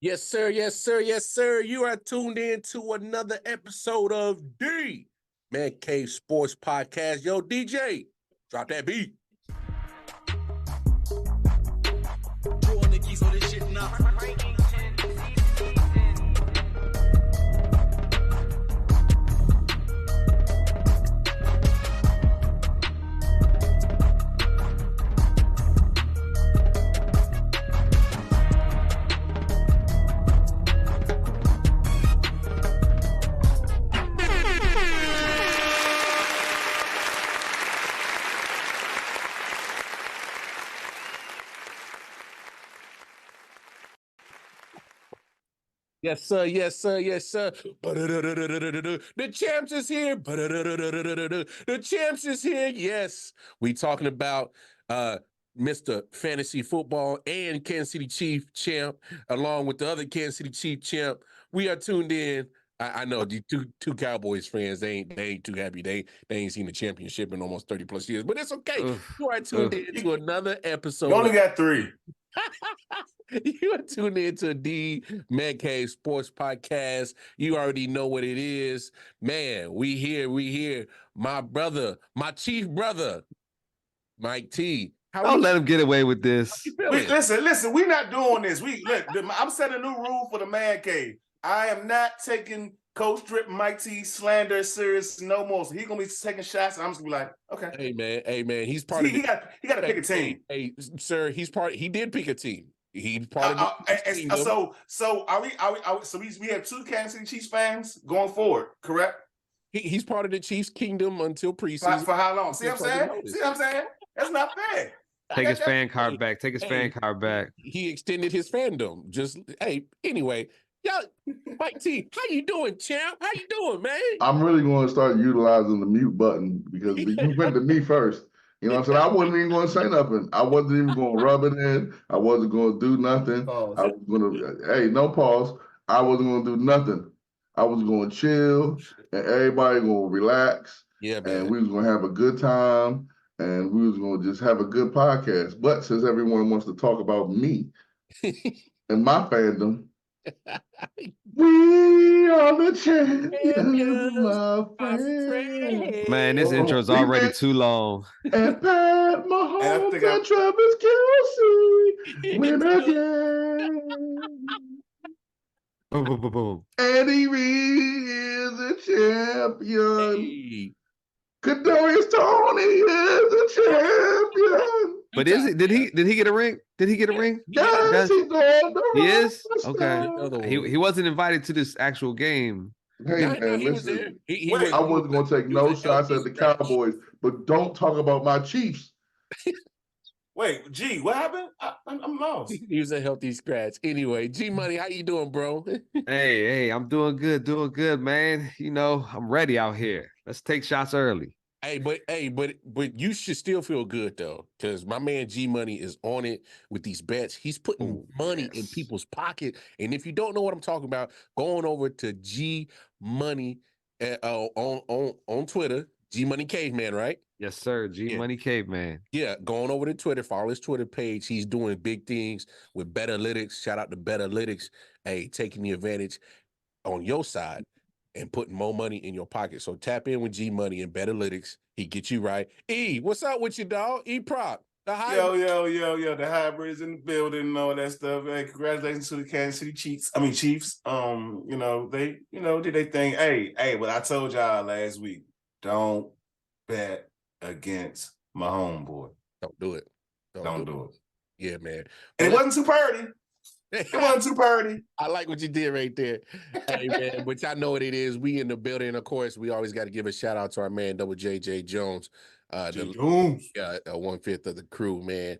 Yes, sir. Yes, sir. Yes, sir. You are tuned in to another episode of the Man Cave Sports Podcast. Yo, DJ, drop that beat. Drawing the keys on this shit now. Yes, sir. Yes, sir. Yes, sir. The champs is here. The champs is here. Yes, we talking about Mr. Fantasy Football and Kansas City Chief champ, along with the other Kansas City Chief champ. We are tuned in. I know the two Cowboys fans, they ain't too happy. They ain't seen the championship in almost 30 plus years, but it's okay. You are tuned in to another episode. You only got 3. You are tuned in to the Man Cave Sports Podcast. You already know what it is. Man, we here. My brother, my chief brother, Mike T. Don't let him get away with this. Listen, we're not doing this. I'm setting a new rule for the Man Cave. I am not taking Coach Drip, Mike T slander serious no more. So he's gonna be taking shots, and I'm just gonna be like, okay. Hey man, he's part of he got to pick a team. Hey, sir, he did pick a team. He's part of the So are we so we have 2 Kansas City Chiefs fans going forward, correct? He's part of the Chiefs kingdom until preseason. For how long? See what I'm saying? That's not fair. Take his fan card back. He extended his fandom. Anyway. Y'all, Mike T, how you doing, champ? How you doing, man? I'm really going to start utilizing the mute button because you went to me first. You know what I'm saying? I wasn't even going to say nothing. I wasn't even going to rub it in. I wasn't going to do nothing. Pause. I was going to, no pause. I wasn't going to do nothing. I was going to chill and everybody going to relax. Yeah, man. And we was going to have a good time and we was going to just have a good podcast. But since everyone wants to talk about me and my fandom, we are the champions, my friend. Man, this intro's already too long. And Pat Mahomes and Travis Kelce win again. Boom, boom, boom, boom. Eddie Reed is a champion. Hey. Kadarius Toney is a champion. But is it? Did he get a ring? Did he get a ring? Yes, he's going to He is? roster. Okay. He wasn't invited to this actual game. Hey, man, listen. I wasn't going to take no shots at the Cowboys, but don't talk about my Chiefs. Wait, G, what happened? I'm lost. He was a healthy scratch. Anyway, G Money, how you doing, bro? Hey, I'm doing good, man. You know, I'm ready out here. Let's take shots early. But you should still feel good though, because my man G Money is on it with these bets. He's putting money in people's pocket, and if you don't know what I'm talking about, go on over to G Money on Twitter, G Money Caveman, right? Yes, sir. G Money Caveman. Yeah, going over to Twitter, follow his Twitter page. He's doing big things with BetAlytics. Shout out to BetAlytics. Hey, taking the advantage on your side and putting more money in your pocket. So tap in with G Money and BetAlytics. He get you right. E, what's up with you, dog? E Prop. The hybrid. Yo. The hybrids in the building and all that stuff. Hey, congratulations to the Kansas City Chiefs. They did their thing. Hey, what I told y'all last week, don't bet against my homeboy. Don't do it. Don't do it. Yeah, man. And it wasn't too party. It wasn't too party. I like what you did right there. Hey, man, which I know what it is. We in the building. Of course, we always got to give a shout out to our man, Jae Jones. Jones. 1/5 of the crew, man.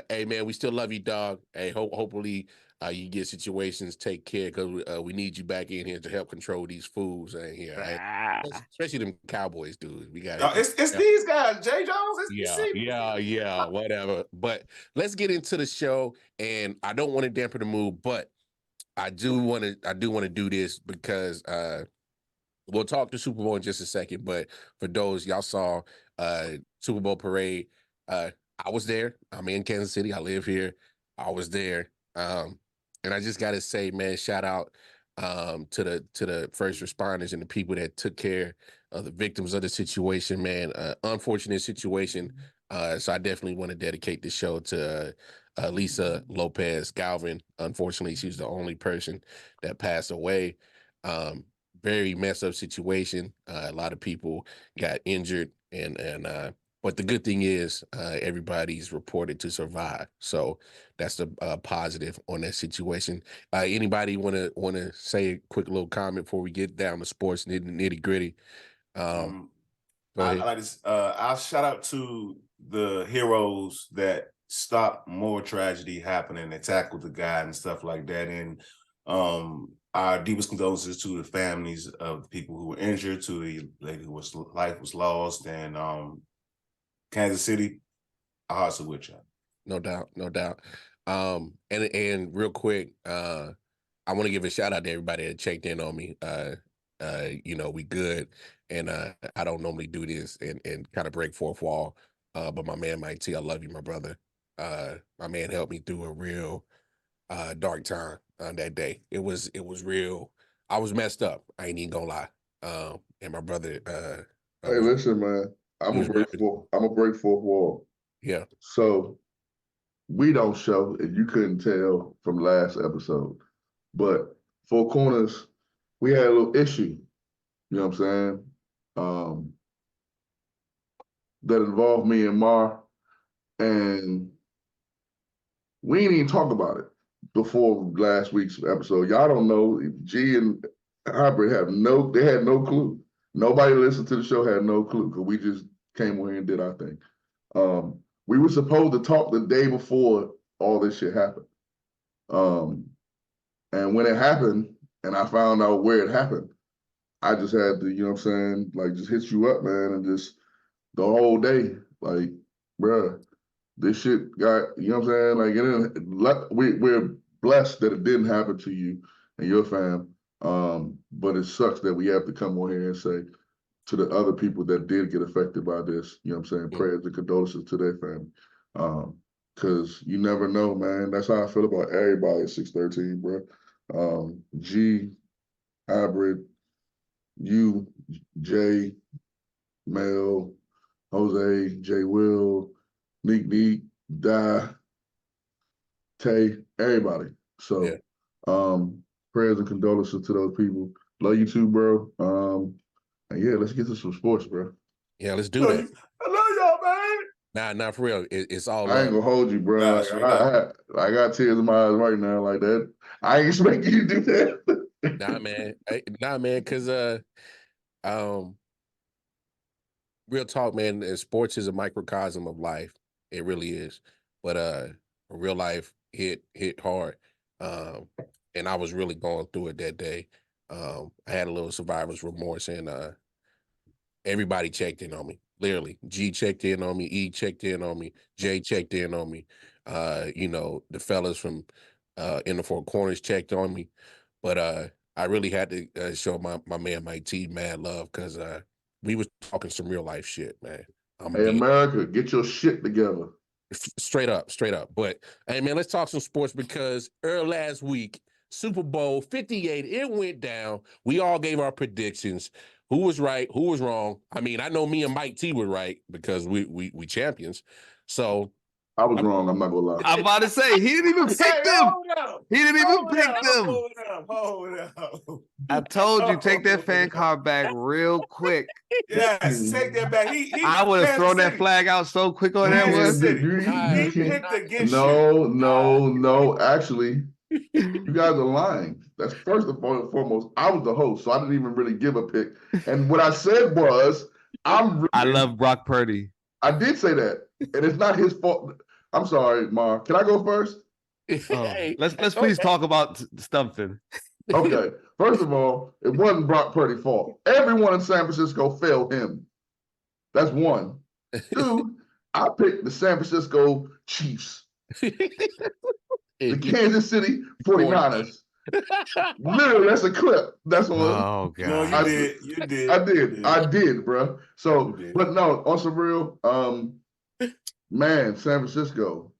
Hey, man, we still love you, dog. Hey, hopefully you get situations, take care, because we need you back in here to help control these fools in here, right? Especially them Cowboys, dude. We got it's these guys, Jae Jones. Yeah, whatever. But let's get into the show, and I don't want to dampen the mood, but I do want to do this because we'll talk to Super Bowl in just a second. But for those y'all saw Super Bowl parade, I was there. I'm in Kansas City. I live here. I was there. And I just gotta say, man, shout out to the first responders and the people that took care of the victims of the situation, man. Unfortunate situation. So I definitely want to dedicate the show to Lisa Lopez Galvin. Unfortunately, she was the only person that passed away. Very messed up situation. A lot of people got injured, and but the good thing is everybody's reported to survive. So that's the positive on that situation. Anybody want to say a quick little comment before we get down to sports nitty gritty? Go ahead. I like this. I'll shout out to the heroes that stopped more tragedy happening and tackled the guy and stuff like that. And our deepest condolences to the families of the people who were injured, to the lady whose life was lost, and Kansas City, our hearts are with you. No doubt, no doubt. And real quick, I want to give a shout out to everybody that checked in on me. We good, and I don't normally do this and kind of break fourth wall. But my man Mike T, I love you, my brother. My man helped me through a real dark time on that day. It was real. I was messed up. I ain't even gonna lie. And my brother, Hey, listen, man. I'm a break fourth wall. Yeah. So we don't show, and you couldn't tell from last episode, but Four Corners, we had a little issue. You know what I'm saying? That involved me and Mar, and we didn't even talk about it before last week's episode. Y'all don't know. G and Hybrid had no clue. Nobody listened to the show had no clue because we just came over here and did our thing. We were supposed to talk the day before all this shit happened. And when it happened and I found out where it happened, I just had to, you know what I'm saying, like just hit you up, man, and just the whole day, like, bruh, this shit got, you know what I'm saying, like, we're blessed that it didn't happen to you and your fam, but it sucks that we have to come on here and say to the other people that did get affected by this, you know what I'm saying, prayers and condolences to their family. Because you never know, man. That's how I feel about everybody at 613, bro. G, Hybrid, you, Jay, Mel, Jose, Jay Will, Neek, Di, Tay, everybody. So prayers and condolences to those people. Love you too, bro. And yeah, let's get to some sports, bro. Yeah, let's do that. I love y'all, man. Nah, for real. It's all I ain't gonna hold you, bro. Nah, I got tears in my eyes right now, like that. I ain't expect you to do that. Nah, man, because real talk, man, sports is a microcosm of life. It really is. But real life hit hard. And I was really going through it that day. I had a little survivor's remorse, and everybody checked in on me. Literally, G checked in on me, E checked in on me, J checked in on me. The fellas from in the Four Corners checked on me. But I really had to show my man Mike T mad love because we was talking some real life shit, man. Hey, America, get your shit together. Straight up. But hey, man, let's talk some sports because early last week, Super Bowl 58, it went down. We all gave our predictions. Who was right? Who was wrong? I mean, I know me and Mike T were right because we champions. So I was wrong. I'm not gonna lie. I'm about to say he didn't even pick them. He didn't even pick them. Hold up. I told you, take that fan card back real quick. Yes, take that back. I would have thrown that flag out so quick on that one. He picked against No. Actually, you guys are lying. That's first and foremost. I was the host, so I didn't even really give a pick. And what I said was, I love Brock Purdy. I did say that, and it's not his fault. I'm sorry, Mar. Can I go first? Let's please talk about something. Okay. First of all, it wasn't Brock Purdy's fault. Everyone in San Francisco failed him. That's one. Two, I picked the San Francisco Chiefs. The Kansas City 49ers. Literally, that's a clip. That's what. Oh God. No, you did. I did, bro. So, but no, on some real, man, San Francisco.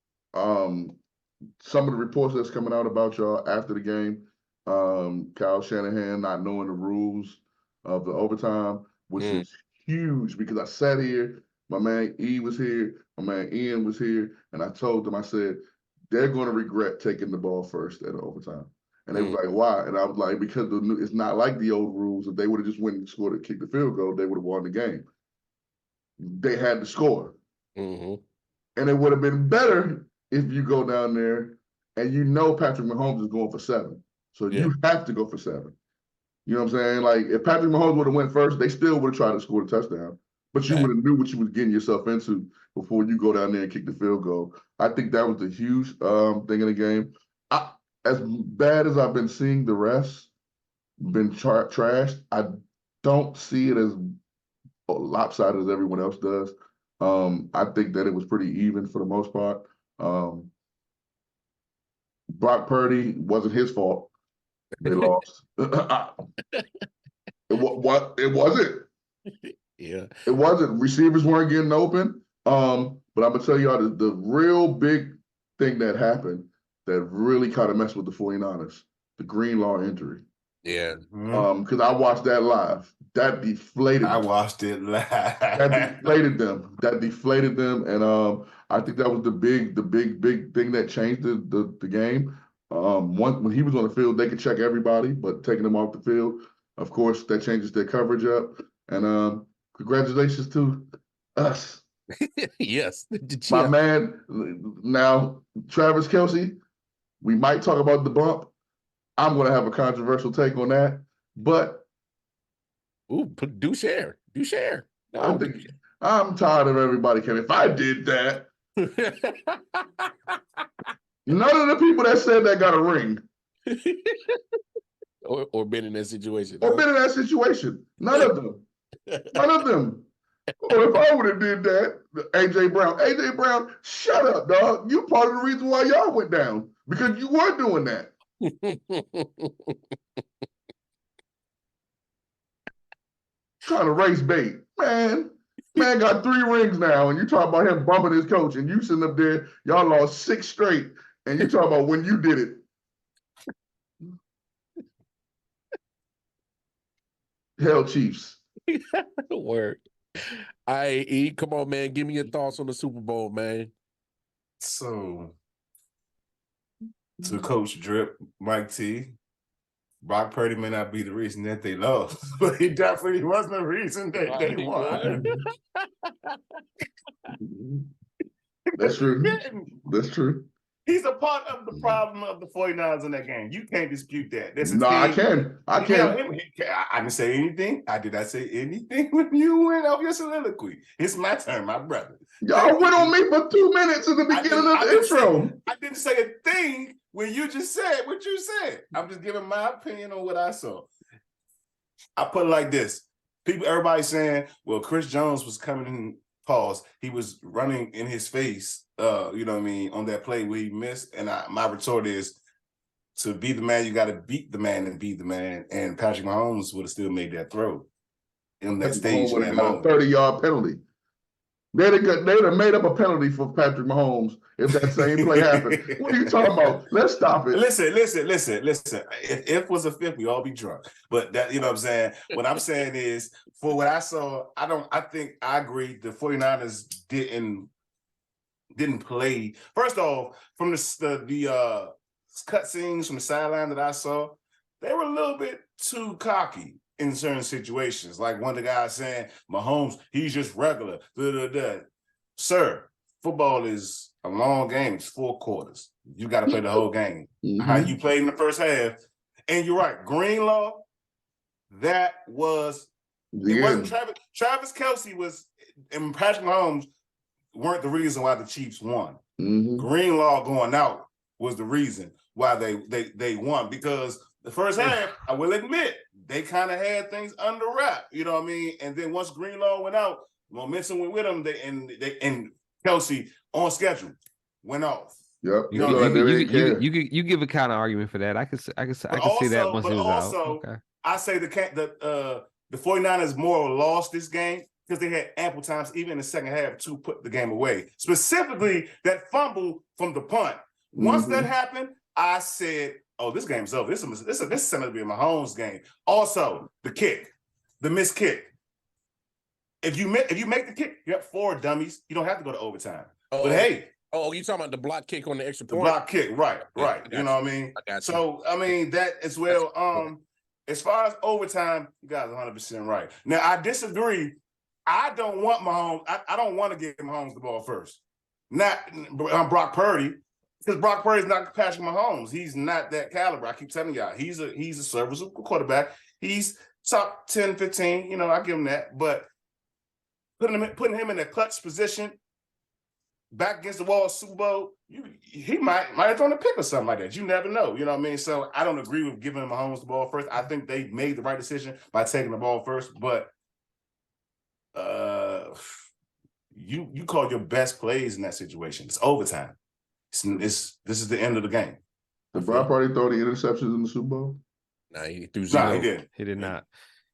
some of the reports that's coming out about y'all after the game, Kyle Shanahan not knowing the rules of the overtime, which is huge because I sat here, my man E was here, my man Ian was here, and I told them, I said, they're going to regret taking the ball first at overtime. And they were like, why? And I was like, because it's not like the old rules. If they would have just went and scored and kicked the field goal, they would have won the game. They had to score. And it would have been better if you go down there and you know Patrick Mahomes is going for 7. So you have to go for 7. You know what I'm saying? Like, if Patrick Mahomes would have went first, they still would have tried to score the touchdown. But you would have knew what you was getting yourself into before you go down there and kick the field goal. I think that was the huge thing in the game. As bad as I've been seeing the refs been trashed, I don't see it as lopsided as everyone else does. I think that it was pretty even for the most part. Brock Purdy wasn't his fault. They lost. It wasn't. Yeah. It wasn't. Receivers weren't getting open. But I'm gonna tell y'all the real big thing that happened that really kind of messed with the 49ers, the Greenlaw injury. Yeah. Because I watched that live. That deflated. I watched it live. That deflated them. That deflated them. And I think that was the big thing that changed the game. When he was on the field, they could check everybody, but taking him off the field, of course, that changes their coverage up. And congratulations to us. Yes. My man, now, Travis Kelce, we might talk about the bump. I'm going to have a controversial take on that, but do share. No, I think I'm tired of everybody coming. If I did that, none of the people that said that got a ring. or been in that situation. Or been in that situation. None of them. None of them. Or if I would have did that, AJ Brown, shut up, dog. You part of the reason why y'all went down because you were doing that. Trying to race bait. Man got 3 rings now, and you talk about him bumping his coach, and you sitting up there, y'all lost 6 straight, and you talk about when you did it. Hell Chiefs. Word. E, come on, man. Give me your thoughts on the Super Bowl, man. So, to Coach Drip, Mike T, Brock Purdy may not be the reason that they lost, but he definitely wasn't the reason that they won. That's true. That's true. He's a part of the problem of the 49ers in that game. You can't dispute that. No, I can. I can. I didn't say anything. I did not say anything when you went off your soliloquy. It's my turn, my brother. Y'all went on me for 2 minutes at the beginning of the intro. I didn't say a thing when you just said what you said. I'm just giving my opinion on what I saw. I put it like this. Everybody's saying, well, Chris Jones was coming in, pause. He was running in his face, you know what I mean, on that play where he missed. And my retort is, to be the man, you got to beat the man and be the man. And Patrick Mahomes would have still made that throw in that stage. Would have got a 30-yard penalty. They'd have made up a penalty for Patrick Mahomes if that same play happened. What are you talking about? Let's stop it. Listen. If it was a fifth, we all be drunk. But that, you know what I'm saying? What I'm saying is, for what I saw, I think I agree the 49ers didn't play. First off, from the cut scenes from the sideline that I saw, they were a little bit too cocky in certain situations. Like one of the guys saying, Mahomes, he's just regular. Sir, football is a long game. It's 4 quarters. You got to play the whole game. How you played in the first half. And you're right, Greenlaw, that was it wasn't Travis Kelce was, and Patrick Mahomes weren't the reason why the Chiefs won. Greenlaw going out was the reason why they won, because the first half, I will admit, they kind of had things under wrap, you know what I mean? And then once Greenlaw went out, momentum went with them, and Kelce on schedule went off. Yep. You give a kind of argument for that. I can see that once he was out. Okay. I say the 49ers more lost this game because they had ample times, even in the second half, to put the game away. Specifically, that fumble from the punt Once that happened, I said, "Oh, this game's over. This is going to be a Mahomes game." Also, the kick, the missed kick. If you make the kick, you have 4 dummies. You don't have to go to overtime. But hey, you talking about the block kick on the extra the point? block kick, right? You know what I mean? So I mean that as well. As far as overtime, you guys are 100% right. Now I disagree. I don't want Mahomes. I don't want to give Mahomes the ball first. Not Brock Purdy, because Brock Purdy's not Patrick Mahomes. He's not that caliber. I keep telling y'all, he's a serviceable quarterback. He's top 10, 15. You know, I give him that. But putting him in a clutch position, back against the wall, Super Bowl, he might have thrown a pick or something like that. You never know. You know what I mean? So I don't agree with giving Mahomes the ball first. I think they made the right decision by taking the ball first. But you call your best plays in that situation. It's overtime. This is the end of the game. Did Brock Purdy throw the interceptions in the Super Bowl? Nah, he threw 0. Nah, he didn't. He did not.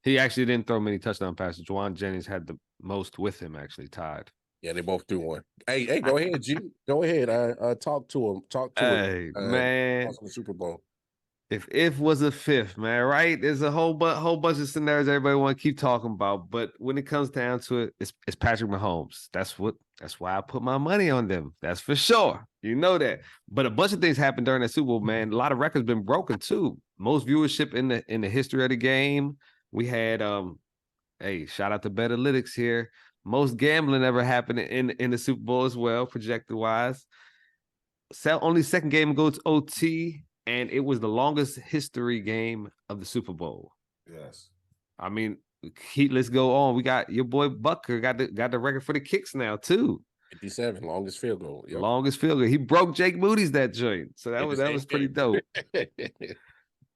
He actually didn't throw many touchdown passes. Juwan Jennings had the most with him, actually tied. Yeah, they both threw 1. Hey, go ahead, G. Go ahead. Talk to him. Talk to him. Hey, man. On the Super Bowl. If was a fifth, man, right? There's a whole bunch of scenarios everybody want to keep talking about, but when it comes down to it, it's Patrick Mahomes. That's why I put my money on them. That's for sure. You know that. But a bunch of things happened during that Super Bowl, man. A lot of records been broken too. Most viewership in the history of the game. We had hey, shout out to BetAlytics here. Most gambling ever happened in the Super Bowl as well, projected wise. Only second game goes to OT. And it was the longest history game of the Super Bowl. Yes. I mean, let's go on. We got your boy Bucker got the record for the kicks now too. 57, longest field goal. Yep. Longest field goal. He broke Jake Moody's that joint. So that was pretty dope.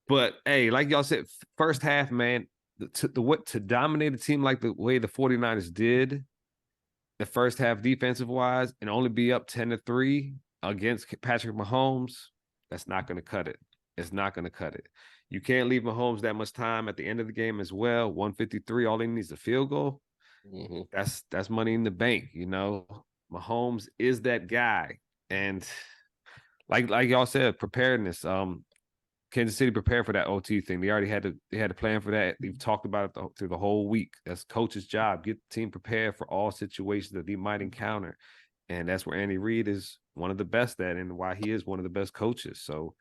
But hey, like y'all said, first half, man, to dominate a team like the way the 49ers did, the first half defensive wise, and only be up 10-3 against Patrick Mahomes. That's not going to cut it. It's not going to cut it. You can't leave Mahomes that much time at the end of the game as well. 153, all he needs is a field goal. Mm-hmm. That's money in the bank, you know. Mahomes is that guy. And like y'all said, preparedness. Kansas City prepared for that OT thing. They already had a plan for that. They've talked about it through the whole week. That's coach's job. Get the team prepared for all situations that they might encounter. And that's where Andy Reid is one of the best at and why he is one of the best coaches. So,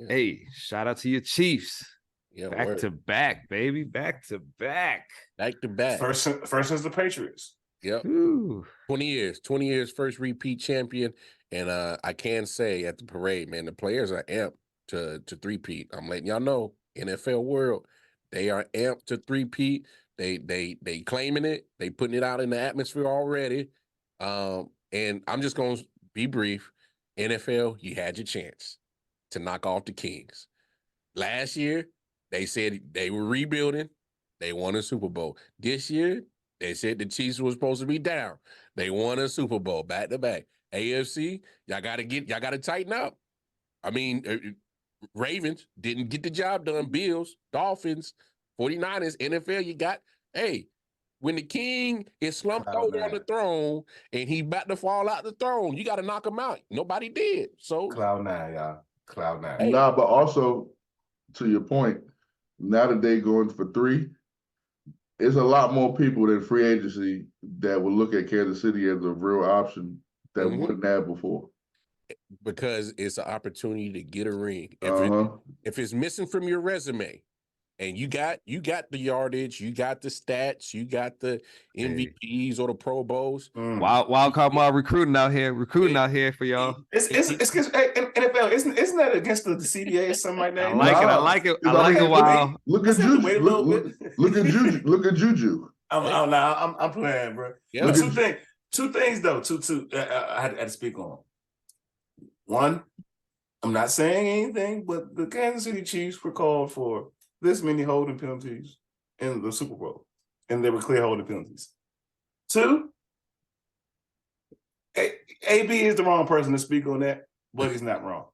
hey, shout out to your Chiefs. Yeah, back to back, baby. Back to back. Back to back. First since the Patriots. Yep. Ooh. 20 years, first repeat champion. And I can say at the parade, man, the players are amped to three-peat. I'm letting y'all know, NFL world, they are amped to three-peat. They claiming it. They putting it out in the atmosphere already. And I'm just going to be brief. NFL, you had your chance to knock off the Kings. Last year, they said they were rebuilding. They won a Super Bowl. This year, they said the Chiefs were supposed to be down. They won a Super Bowl back to back. AFC, y'all got to tighten up. I mean, Ravens didn't get the job done. Bills, Dolphins, 49ers, NFL, you got, hey, when the king is slumped over on the throne and he about to fall out the throne, you got to knock him out. Nobody did. So Cloud 9, y'all. Cloud 9. Hey. Nah, but also to your point, now that they going for 3, it's a lot more people than free agency that will look at Kansas City as a real option that wouldn't have before. Because it's an opportunity to get a ring. If it's missing from your resume, and you got the yardage, you got the stats, you got the MVPs or the Pro Bowls. Wild card mob recruiting out here for y'all. It's NFL. Isn't that against the CBA or something like that? I like it. Wild. Look at Juju. Look at Juju. I'm playing, bro. Yeah. Two things though. Two. I had to speak on. One, I'm not saying anything, but the Kansas City Chiefs were called for this many holding penalties in the Super Bowl, and they were clear holding penalties. 2, AB is the wrong person to speak on that, but he's not wrong.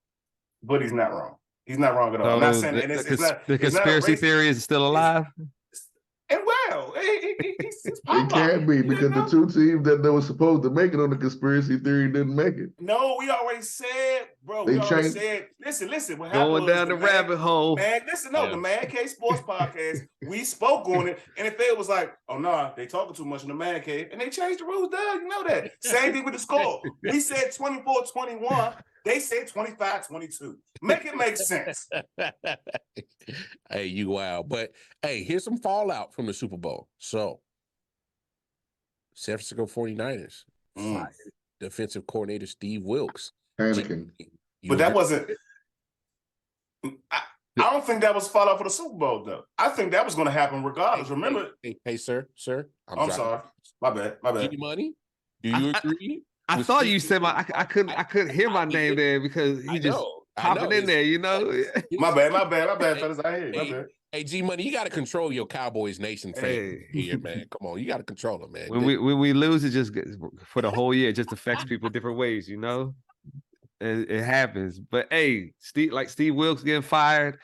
He's not wrong at all. I'm not saying the conspiracy theory is still alive. and well. He's It pop can't be because the two teams that were supposed to make it on the conspiracy theory didn't make it. No, we already said, bro. They We already changed- said. Listen. What happened Going was down the rabbit hole. the Man Cave Sports Podcast. We spoke on it, and if Faye was like, "Oh no, they talking too much in the Man Cave," and they changed the rules, Doug. You know that. Same thing with the score. We said 24-21. They said 25-22. Make it make sense. Hey, you wild. But hey, here's some fallout from the Super Bowl. So, San Francisco 49ers fired defensive coordinator Steve Wilks. Panicking. But that wasn't. I don't think that was fallout for the Super Bowl, though. I think that was going to happen regardless. Remember? Hey, sir. I'm sorry. My bad. Money? Do you agree? I thought you said I couldn't hear my name there because he just popping in there, you know. My bad, fellas. I hear you. My bad. Hey, G Money, you got to control your Cowboys Nation fan here, man. Come on, you got to control them, man. When we lose, it just for the whole year, it just affects people different ways, you know. It happens. But hey, Steve Wilks getting fired.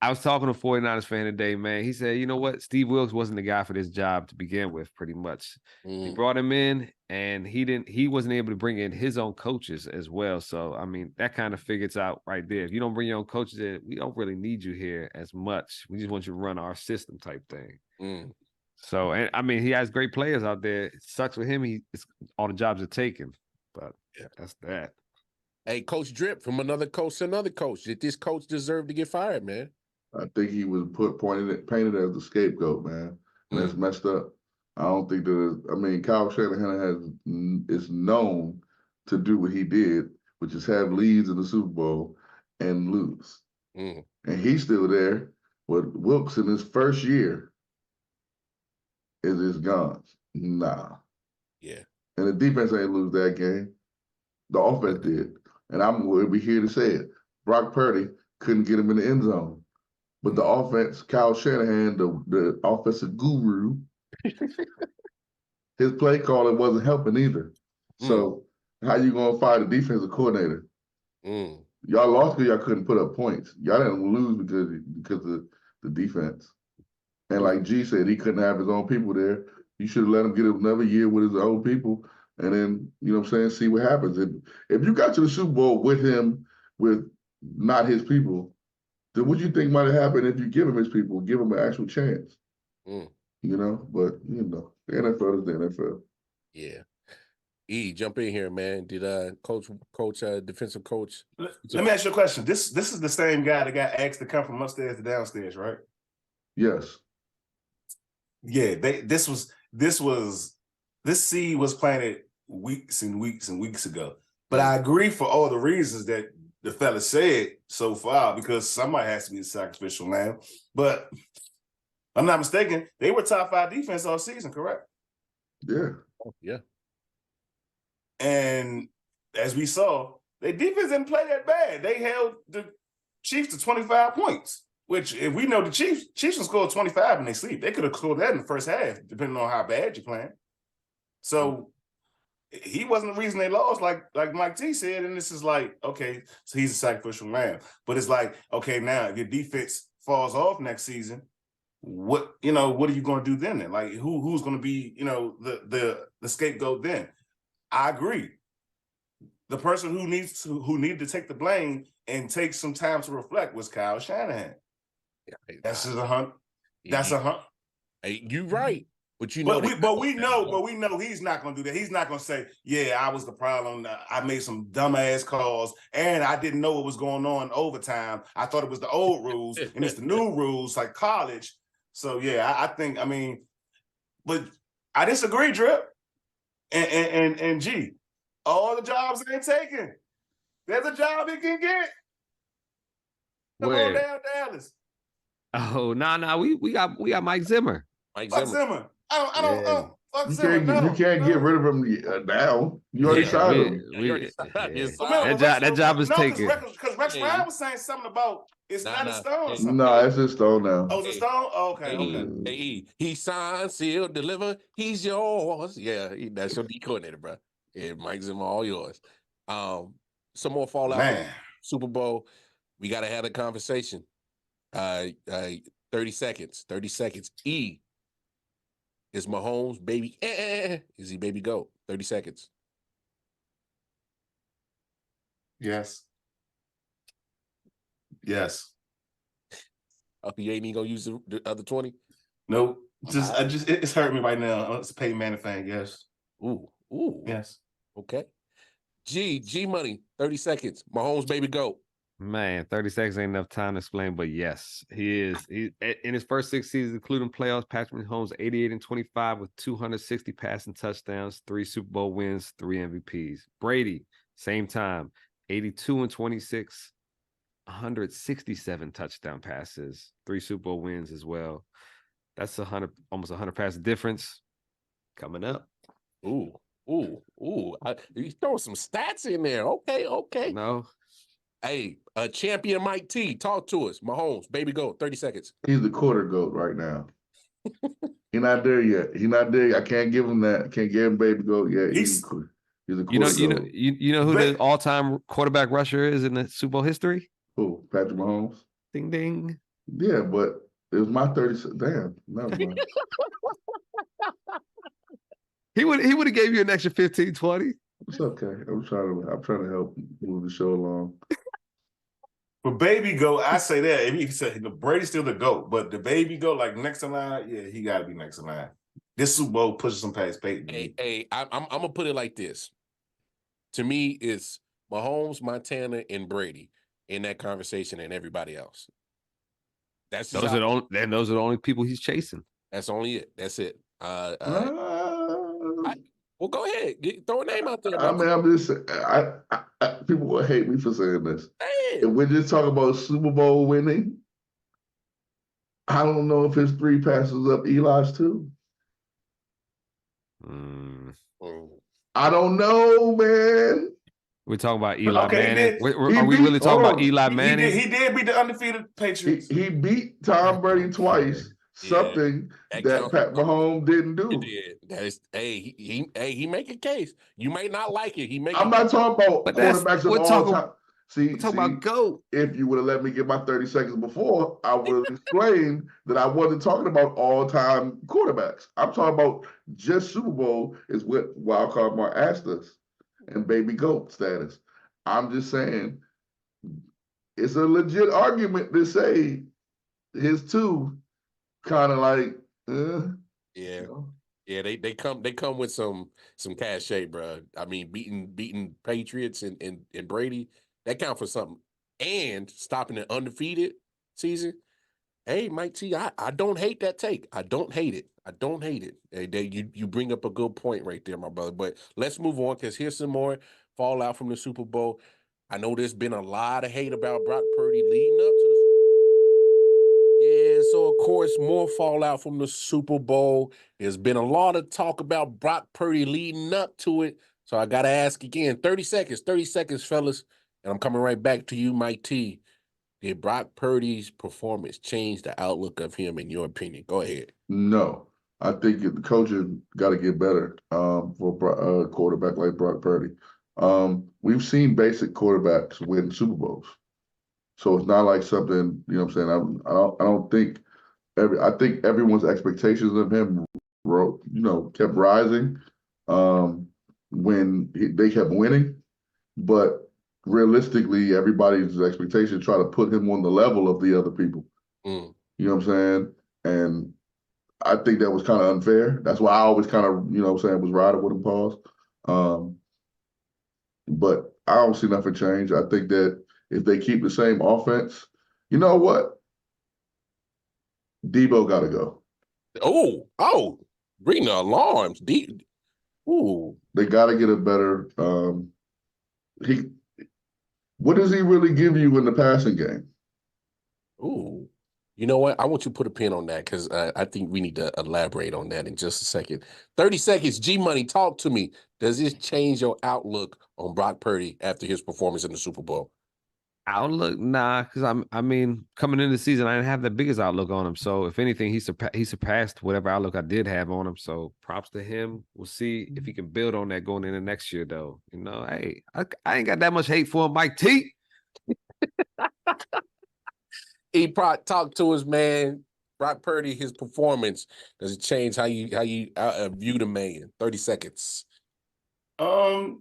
I was talking to a 49ers fan today, man. He said, you know what? Steve Wilks wasn't the guy for this job to begin with, pretty much. He brought him in, and he wasn't able to bring in his own coaches as well. So, I mean, that kind of figures out right there. If you don't bring your own coaches in, we don't really need you here as much. We just want you to run our system type thing. So, and I mean, he has great players out there. It sucks with him. All the jobs are taken, but that's that. Hey, Coach Drip from another coach to another coach. Did this coach deserve to get fired, man? I think he was painted as the scapegoat, man. And that's messed up. I don't think Kyle Shanahan is known to do what he did, which is have leads in the Super Bowl and lose. And he's still there. But Wilks in his first year is gone. Nah. Yeah. And the defense ain't lose that game. The offense did. And we'll be here to say it. Brock Purdy couldn't get him in the end zone. But the offense, Kyle Shanahan, the offensive guru, his play calling wasn't helping either. So how you gonna fire the defensive coordinator? Y'all lost because y'all couldn't put up points. Y'all didn't lose because of the defense. And like G said, he couldn't have his own people there. You should have let him get another year with his own people, and then see what happens. If you got to the Super Bowl with him, with not his people, then what you think might have happened if you give him his people, give him an actual chance? But the NFL is the NFL. Yeah. E, jump in here, man. Did defensive coach? Let me ask you a question. This is the same guy that got asked to come from upstairs to downstairs, right? Yes. Yeah. This seed was planted weeks and weeks and weeks ago. But I agree for all the reasons that the fella said so far, because somebody has to be the sacrificial lamb. But if I'm not mistaken, they were top 5 defense all season, correct? Yeah. Yeah. And as we saw, their defense didn't play that bad. They held the Chiefs to 25 points, which if we know the Chiefs can score 25 in their sleep. They could have scored that in the first half, depending on how bad you're playing. So he wasn't the reason they lost, like Mike T said. And this is like, okay, so he's a sacrificial lamb. But it's like, okay, now if your defense falls off next season, what are you going to do then? Like who's going to be, the scapegoat then? I agree. The person who needed to take the blame and take some time to reflect was Kyle Shanahan. That's just a hunt. That's a hunt. Hey, you're right. But we know he's not going to do that. He's not going to say, "Yeah, I was the problem. I made some dumbass calls, and I didn't know what was going on overtime. I thought it was the old rules, and it's the new rules, like college." So yeah, I think. But I disagree, Drip, and G. All the jobs ain't taken. There's a job he can get. Come on down, Dallas. Oh no, we got Mike Zimmer. Fuck Zimmer. I don't. Fuck Zimmer. You can't get rid of him now. You already signed him. That job is taken. Because Rex Ryan was saying something about it's not a stone. No, it's a stone now. Oh, it's a stone? Okay. Hey, he signed, sealed, deliver. He's yours. Yeah, that's your D coordinator, bro. Yeah, Mike Zimmer, all yours. Some more fallout. Man. Super Bowl. We got to have a conversation. 30 seconds. 30 seconds. E, Is Mahomes baby? Is he baby GOAT? 30 seconds. Yes. Yes. Oh, you ain't even gonna use the other 20? Nope. It's hurting me right now. It's a Peyton Manning thing. Yes. Ooh. Yes. Okay. G Money, 30 seconds. Mahomes baby GOAT. Man, 30 seconds ain't enough time to explain, but yes, he is. He in his first 6 seasons, including playoffs, Patrick Mahomes 88-25 with 260 passing touchdowns, 3 Super Bowl wins, 3 MVPs. Brady, same time, 82-26, 167 touchdown passes, 3 Super Bowl wins as well. That's almost 100 pass difference coming up. Ooh. You throwing some stats in there. Okay. No. Hey, champion Mike T, talk to us. Mahomes, baby GOAT, 30 seconds. He's the quarter GOAT right now. He's not there yet. I can't give him that. Can't give him baby GOAT yet. He's a quarter GOAT. You know who the all-time quarterback rusher is in the Super Bowl history? Who? Patrick Mahomes? Ding ding. Yeah, but it was my 30. Damn, never mind. He would have gave you an extra 15, 20. It's okay. I'm trying to help move the show along. For baby GOAT, I say that. If you say Brady's still the GOAT, but the baby GOAT, like next in line, yeah, he got to be next in line. This Super Bowl pushes him past Peyton. Hey, I'm gonna put it like this. To me, it's Mahomes, Montana, and Brady in that conversation, and everybody else. Those are the only people he's chasing. That's only it. That's it. Well, go ahead. Throw a name out there. I mean, I'm just saying, people will hate me for saying this. Hey. If we're just talking about Super Bowl winning, I don't know if his 3 passes up Eli's too. I don't know, man. We're talking about Eli Manning. Are we really talking about Eli Manning? He did beat the undefeated Patriots. He beat Tom Brady twice. Something that Pat Mahomes didn't do. He make a case. You may not like it. I'm not talking about quarterbacks of all time. We're talking about GOAT. If you would have let me get my 30 seconds before, I would have explained that I wasn't talking about all-time quarterbacks. I'm talking about just Super Bowl is what Wildcard Mark asked us and baby GOAT status. I'm just saying it's a legit argument to say his 2 kind of like, yeah. Yeah, they come with some cachet, bro. I mean, beating Patriots and Brady, that count for something. And stopping an undefeated season. Hey, Mike T, I don't hate that take. I don't hate it. Hey, you bring up a good point right there, my brother. But let's move on, because here's some more fallout from the Super Bowl. I know there's been a lot of hate about Brock Purdy leading up to the Super Bowl. Yeah, so of course, more fallout from the Super Bowl. There's been a lot of talk about Brock Purdy leading up to it. So I got to ask again, 30 seconds, fellas. And I'm coming right back to you, Mike T. Did Brock Purdy's performance change the outlook of him, in your opinion? Go ahead. No. I think the coaching got to get better for a quarterback like Brock Purdy. We've seen basic quarterbacks win Super Bowls. So it's not like something, you know what I'm saying? I don't think I think everyone's expectations of him, kept rising when they kept winning. But realistically, everybody's expectation try to put him on the level of the other people. You know what I'm saying? And I think that was kind of unfair. That's why I always kind of, was riding with him, pause. But I don't see nothing change. I think that if they keep the same offense, you know what? Debo got to go. Oh, ring the alarms. They got to get a better. What does he really give you in the passing game? Ooh, you know what? I want you to put a pin on that, because I think we need to elaborate on that in just a second. 30 seconds. G Money, talk to me. Does this change your outlook on Brock Purdy after his performance in the Super Bowl? Outlook, nah, because I mean, coming into the season, I didn't have the biggest outlook on him. So if anything, he surpassed whatever outlook I did have on him. So props to him. We'll see if he can build on that going into next year, though. Hey, I ain't got that much hate for him, Mike T. He talk to us, man. Brock Purdy, his performance, does it change how you view the man? 30 seconds. I'm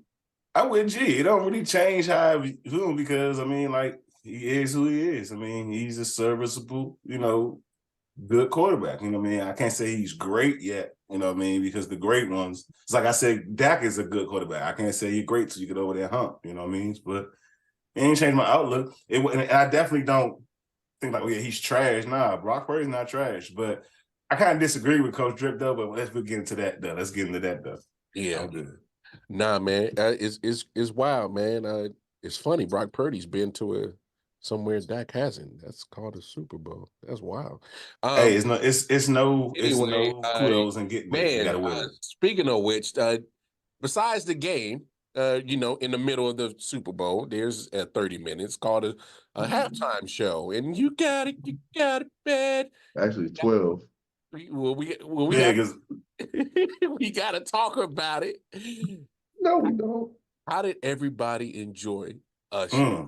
with G. It don't really change how I view him because I mean, like, he is who he is. I mean, he's a serviceable, good quarterback. You know what I mean? I can't say he's great yet, you know what I mean? Because the great ones, it's like I said, Dak is a good quarterback. I can't say you're great till you get over that hump, you know what I mean? But it ain't changed my outlook. And I definitely don't think like, oh yeah, he's trash. Nah, Brock Purdy's not trash. But I kind of disagree with Coach Drip though, but let's get into that though. Let's get into that though. Yeah. I'm good. Nah, man. It's wild, man. It's funny. Brock Purdy's been to somewhere Dak hasn't. That's called a Super Bowl. That's wild. Hey, it's no Anyway, kudos in getting there. You gotta win it. Speaking of which, besides the game, in the middle of the Super Bowl, there's 30 minutes called a halftime show, and you got it bad. Actually, 12. We we got to talk about it. No, we don't. How did everybody enjoy Usher's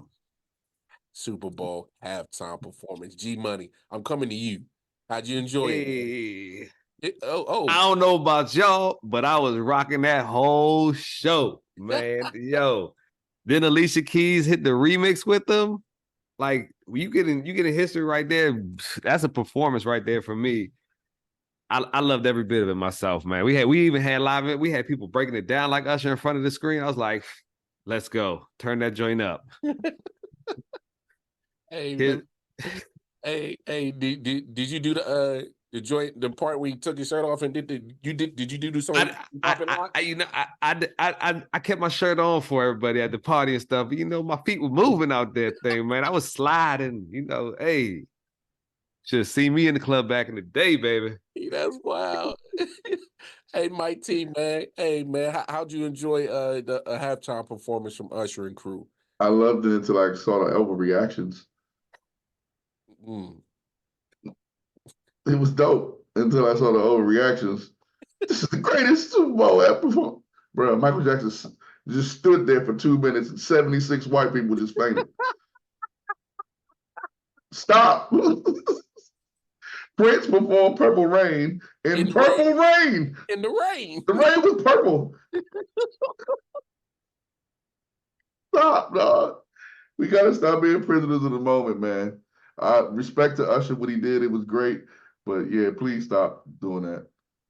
Super Bowl halftime performance? G Money, I'm coming to you. How'd you enjoy it? I don't know about y'all, but I was rocking that whole show, man. Yo, then Alicia Keys hit the remix with them. Like, you getting history right there. That's a performance right there for me. I loved every bit of it myself, man. We even had live. We had people breaking it down like Usher in front of the screen. I was like, let's go, turn that joint up. Hey, did you do the joint, the part where you took your shirt off and did you do something? I kept my shirt on for everybody at the party and stuff. But, my feet were moving out there, man. I was sliding. Hey, should have seen me in the club back in the day, baby. That's wild. Hey, Mike T, man. Hey, man, how'd you enjoy the halftime performance from Usher and crew? I loved it until I saw the overreactions. It was dope until I saw the overreactions. This is the greatest Super Bowl ever. Bro, Michael Jackson just stood there for 2 minutes and 76 white people just fainted. Stop. Prince performed Purple Rain in Purple Rain. In the rain. The rain was purple. Stop, dog. We got to stop being prisoners of the moment, man. Respect to Usher, what he did. It was great. But yeah, please stop doing that.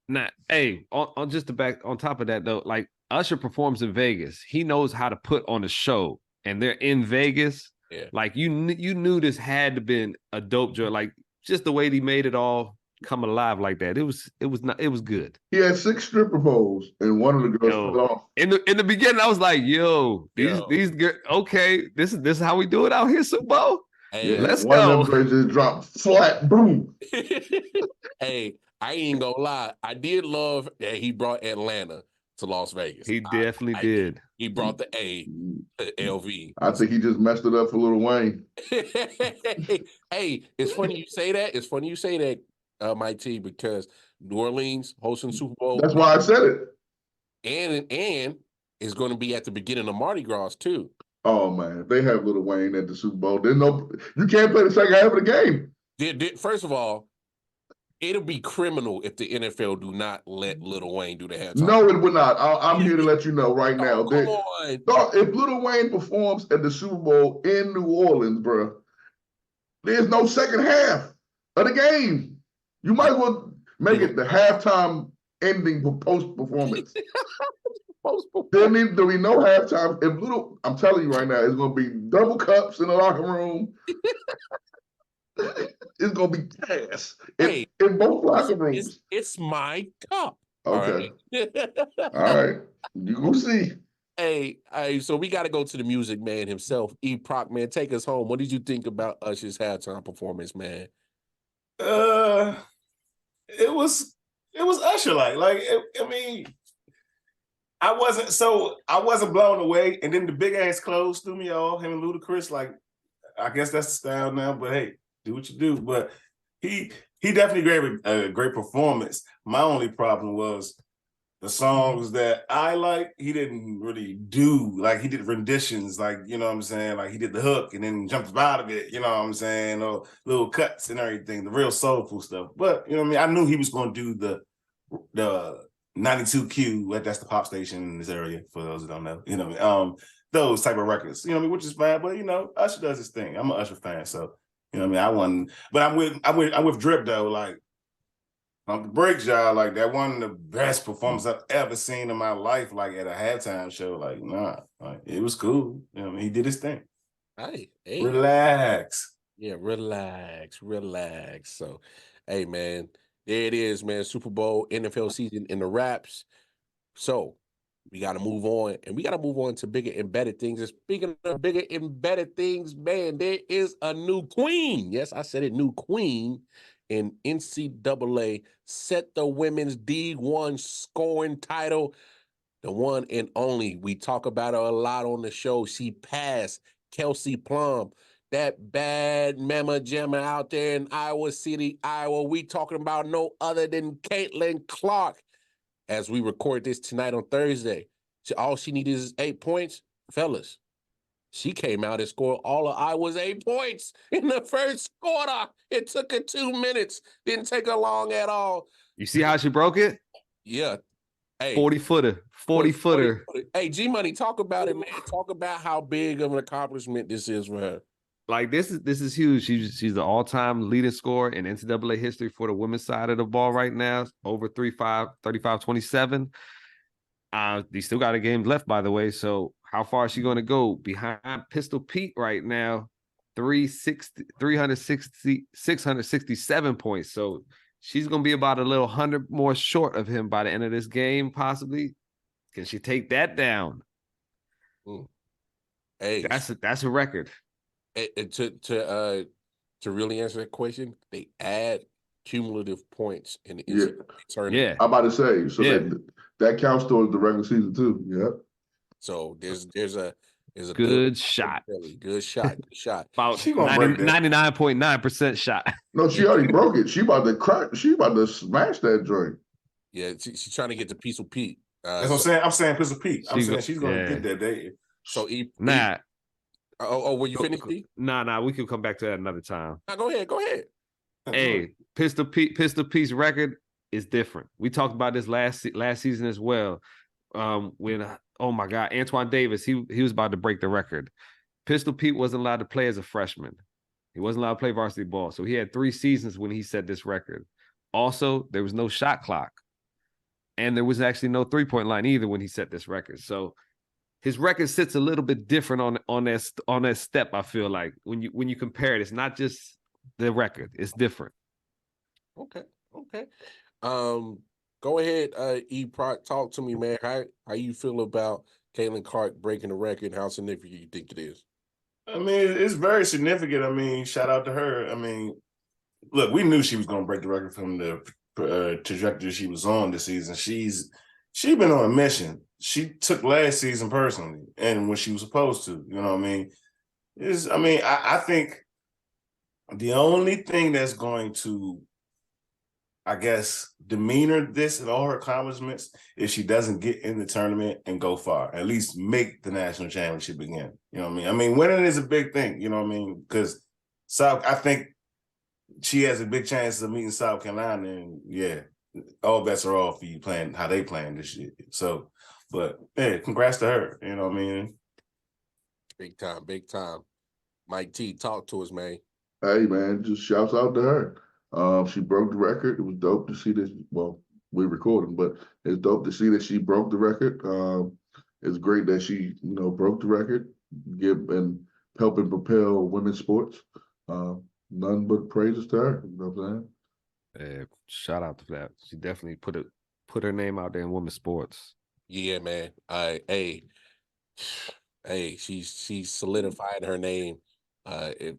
Nah, hey, on just the back, on top of that, though, like Usher performs in Vegas. He knows how to put on a show, and they're in Vegas. Yeah. Like you knew this had to been a dope joint. Like just the way he made it all come alive like that. It was good. He had 6 stripper poles, and one of the girls fell off. In the beginning, I was like, these girls, okay, this is how we do it out here, Super Bowl. Hey, yeah, let's one go. of them girls just dropped flat, boom. Hey, I ain't gonna lie. I did love that he brought Atlanta to Las Vegas. He definitely did. He brought the A to LV. I think he just messed it up for Lil Wayne. Hey, it's funny you say that. It's funny you say that, Mike T, because New Orleans hosting Super Bowl. That's why I said it. And it's going to be at the beginning of Mardi Gras too. Oh man, if they have Lil Wayne at the Super Bowl, you can't play the second half of the game. First of all, it'll be criminal if the NFL do not let Lil Wayne do the halftime. No, it would not. I'm here to let you know right now. Come on. If Lil Wayne performs at the Super Bowl in New Orleans, bro, there's no second half of the game. You might as well make it the halftime ending post-performance. There needs to be no halftime. I'm telling you right now, it's going to be double cups in the locker room. It's going to be gas in both locker rooms. It's my cup. Okay. All right. You going to see. Hey, so we got to go to the music man himself. Proc, man, take us home. What did you think about Usher's halftime performance, man? It was Usher like. I wasn't blown away, and then the big ass clothes threw me off. Him and Ludacris, like, I guess that's the style now. But hey, do what you do. But he definitely gave a great performance. My only problem was the songs that I like, he didn't really do. Like, he did renditions, like, you know what I'm saying? Like, he did the hook and then jumped out of it, you know what I'm saying? Or little cuts and everything, the real soulful stuff. But, you know what I mean? I knew he was going to do the 92Q, that's the pop station in this area, for those who don't know, you know what I mean? Those type of records, you know what I mean? Which is fine, but, you know, Usher does his thing. I'm an Usher fan, so, you know what I mean? I wasn't, but I'm with Drip, though, like, Pump the Brakes, y'all. Like, that one of the best performances I've ever seen in my life, like at a halftime show. Like, nah, like, it was cool. You know what I mean? He did his thing. Hey. Relax. Yeah, relax. So, hey, man, there it is, man. Super Bowl, NFL season in the wraps. So, we got to move on, and we got to move on to bigger embedded things. And speaking of bigger embedded things, man, there is a new queen. Yes, I said it, new queen in NCAA. Set the women's D1 scoring title. The one and only. We talk about her a lot on the show. She passed Kelsey Plum, that bad mama jammer out there in Iowa City, Iowa. We talking about no other than Caitlin Clark. As we record this tonight on Thursday, all she needed is 8 points. Fellas, she came out and scored all of Iowa's 8 points in the first quarter. It took her 2 minutes. Didn't take her long at all. You see how she broke it? Yeah. Hey, 40-footer. 40-footer. Hey, G-Money, talk about it, man. Talk about how big of an accomplishment this is for her. Like, this is huge. She's the all-time leading scorer in NCAA history for the women's side of the ball right now. Over 35-27. They still got a game left, by the way. So how far is she going to go? Behind Pistol Pete right now, 667 points. So she's going to be about a little 100 more short of him by the end of this game, possibly. Can she take that down? Hey, that's a record. To really answer that question, they add cumulative points in the tournament. Yeah, I'm about to say, so that counts towards the regular season too. Yeah. So there's a good shot. Good shot. About 99.9% shot. No, she already broke it. She about to crack. She about to smash that joint. Yeah, she's trying to get to Pistol Pete. That's what I'm saying. I'm saying Pistol Pete. I'm saying she's going to get that day. So were you finished? Nah. We can come back to that another time. Nah, go ahead. Hey, Pistol Pete's record is different. We talked about this last season as well. When oh my God, Antoine Davis, he was about to break the record. Pistol Pete wasn't allowed to play as a freshman. He wasn't allowed to play varsity ball. So he had 3 seasons when he set this record. Also, there was no shot clock. And there was actually no 3-point line either when he set this record. So his record sits a little bit different on that step, I feel like. When you compare it, it's not just the record, it's different. Okay. Go ahead, talk to me, man. How you feel about Caitlin Clark breaking the record? How significant you think it is? I mean, it's very significant. I mean, shout out to her. I mean, look, we knew she was going to break the record from the trajectory she was on this season. She's been on a mission. She took last season personally, and when she was supposed to, you know what I mean? I think the only thing that's going to, I guess, demeanor this and all her accomplishments if she doesn't get in the tournament and go far, at least make the national championship again. You know what I mean? I mean, winning is a big thing, you know what I mean? Because I think she has a big chance of meeting South Carolina, and yeah, all bets are off for you playing how they playing this shit. So, but hey, congrats to her. You know what I mean? Big time. Mike T, talk to us, man. Hey, man, just shouts out to her. She broke the record. It was dope to see this. Well, we're recording, but it's dope to see that she broke the record. It's great that she, broke the record, and helping propel women's sports. None but praises to her. You know what I'm saying? Shout out to that. She definitely put her name out there in women's sports. Yeah, man. She's solidified her name in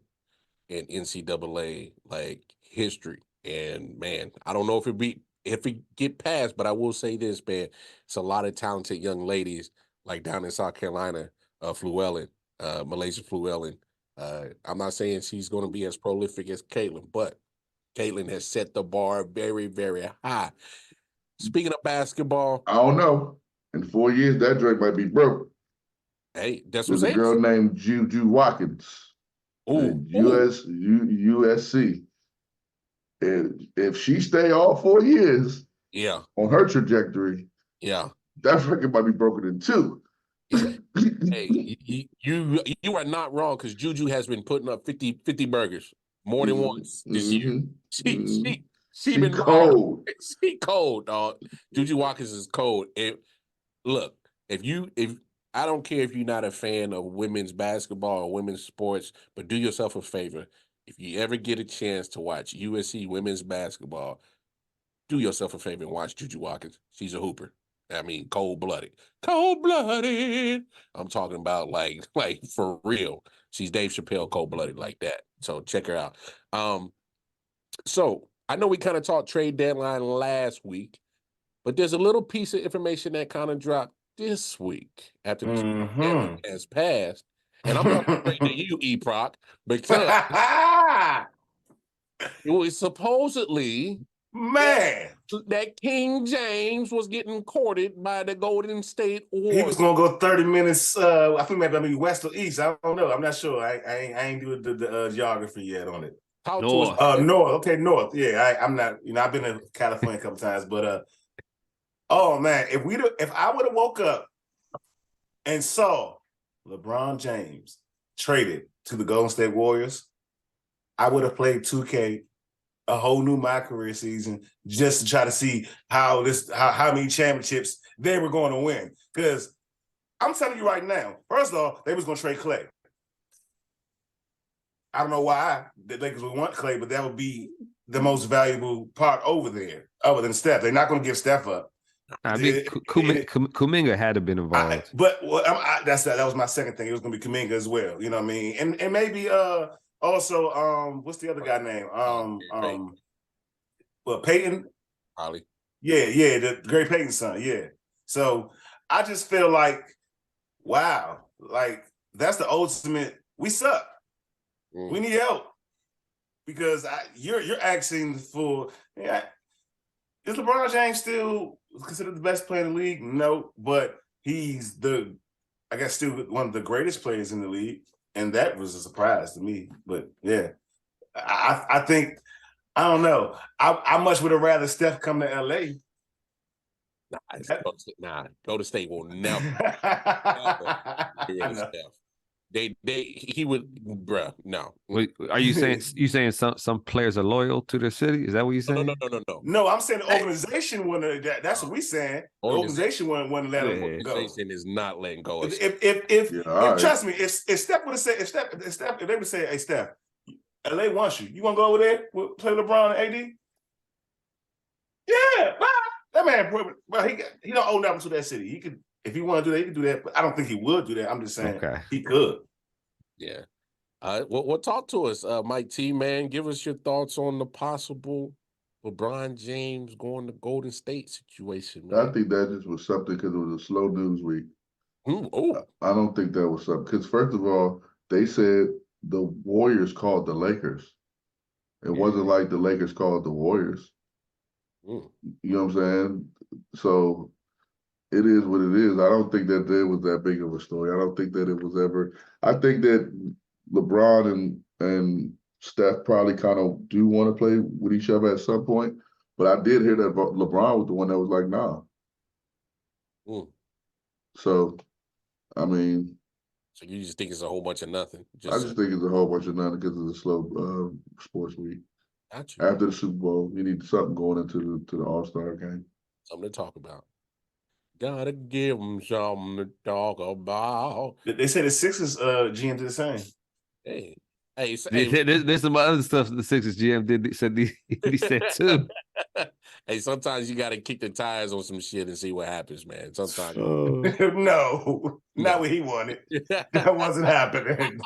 NCAA like history. And man, I don't know if it get past, but I will say this, man. It's a lot of talented young ladies like down in South Carolina, Malaysia Fluellen. I'm not saying she's going to be as prolific as Caitlin, but Caitlin has set the bar very, very high. Speaking of basketball, I don't know. In 4 years, that drink might be broke. hey, that's There's what's a girl named Juju Watkins at Ooh, USC. And if she stay all 4 years yeah, on her trajectory, yeah. that record might be broken in two. Hey, you are not wrong because Juju has been putting up 50 burgers more than once this year. She been cold. She cold, dog. Juju Watkins is cold. Look, if I don't care if you're not a fan of women's basketball or women's sports, but do yourself a favor. If you ever get a chance to watch USC women's basketball, do yourself a favor and watch Juju Watkins. She's a hooper. I mean, cold-blooded. Cold-blooded. I'm talking about like for real. She's Dave Chappelle cold-blooded like that. So check her out. So I know we kind of talked trade deadline last week, but there's a little piece of information that kind of dropped this week after the trade deadline has passed. And I'm going straight to you, E-Proc, because it was supposedly Man, that King James was getting courted by the Golden State Warriors. he was gonna go 30 minutes. I think maybe west or east. I don't know. I'm not sure. I ain't doing the geography yet on it. Talk North. to us. North. Okay, north. Yeah, I'm not. I've been to California a couple times, but oh man, if I would have woke up and saw LeBron James traded to the Golden State Warriors, I would have played 2K a whole new my career season just to try to see how many championships they were going to win. Because I'm telling you right now, first of all, they was going to trade Clay. I don't know why the Lakers would want Clay, but that would be the most valuable part over there, other than Steph. They're not going to give Steph up. I mean, Kuminga had to been involved. That was my second thing. It was going to be Kuminga as well. You know what I mean? And maybe also what's the other guy name? Peyton. Holly. Yeah, the Gary Payton's son. Yeah. So I just feel like, wow, like that's the ultimate. We suck. We need help because you're asking for. Yeah, is LeBron James still considered the best player in the league? No, but he's still one of the greatest players in the league, and that was a surprise to me. But yeah, I think I don't know. I much would have rather Steph come to LA. Golden State will never. Steph. He would, bruh. No. Wait, are you saying some players are loyal to their city? Is that what you're saying? No. No, I'm saying the organization wouldn't. That's what we saying. The organization wouldn't let him go. The organization is not letting go. Trust me, if Steph would have said, if they would say, hey Steph, LA wants you. You want to go over there play LeBron and AD? Yeah, bye. That man, bro, he don't owe nothing to that city. He could. If he want to do that, he could do that. But I don't think he would do that. I'm just saying he could. Yeah. Well, talk to us, Mike T, man. Give us your thoughts on the possible LeBron James going to Golden State situation, man. I think that just was something because it was a slow news week. I don't think that was something. Because first of all, they said the Warriors called the Lakers. It wasn't like the Lakers called the Warriors. You know what I'm saying? So it is what it is. I don't think that there was that big of a story. I don't think that it was ever. I think that LeBron and Steph probably kind of do want to play with each other at some point. But I did hear that LeBron was the one that was like, nah. So, I mean. So you just think it's a whole bunch of nothing? I just think it's a whole bunch of nothing because it's a slow sports week. Gotcha. After the Super Bowl, you need something going into the All-Star game. Something to talk about. Gotta give them something to talk about. They said the Sixers GM did the same. Hey. There's some other stuff the Sixers GM said too. Hey, sometimes you got to kick the tires on some shit and see what happens, man. Sometimes. No, not what he wanted. That wasn't happening.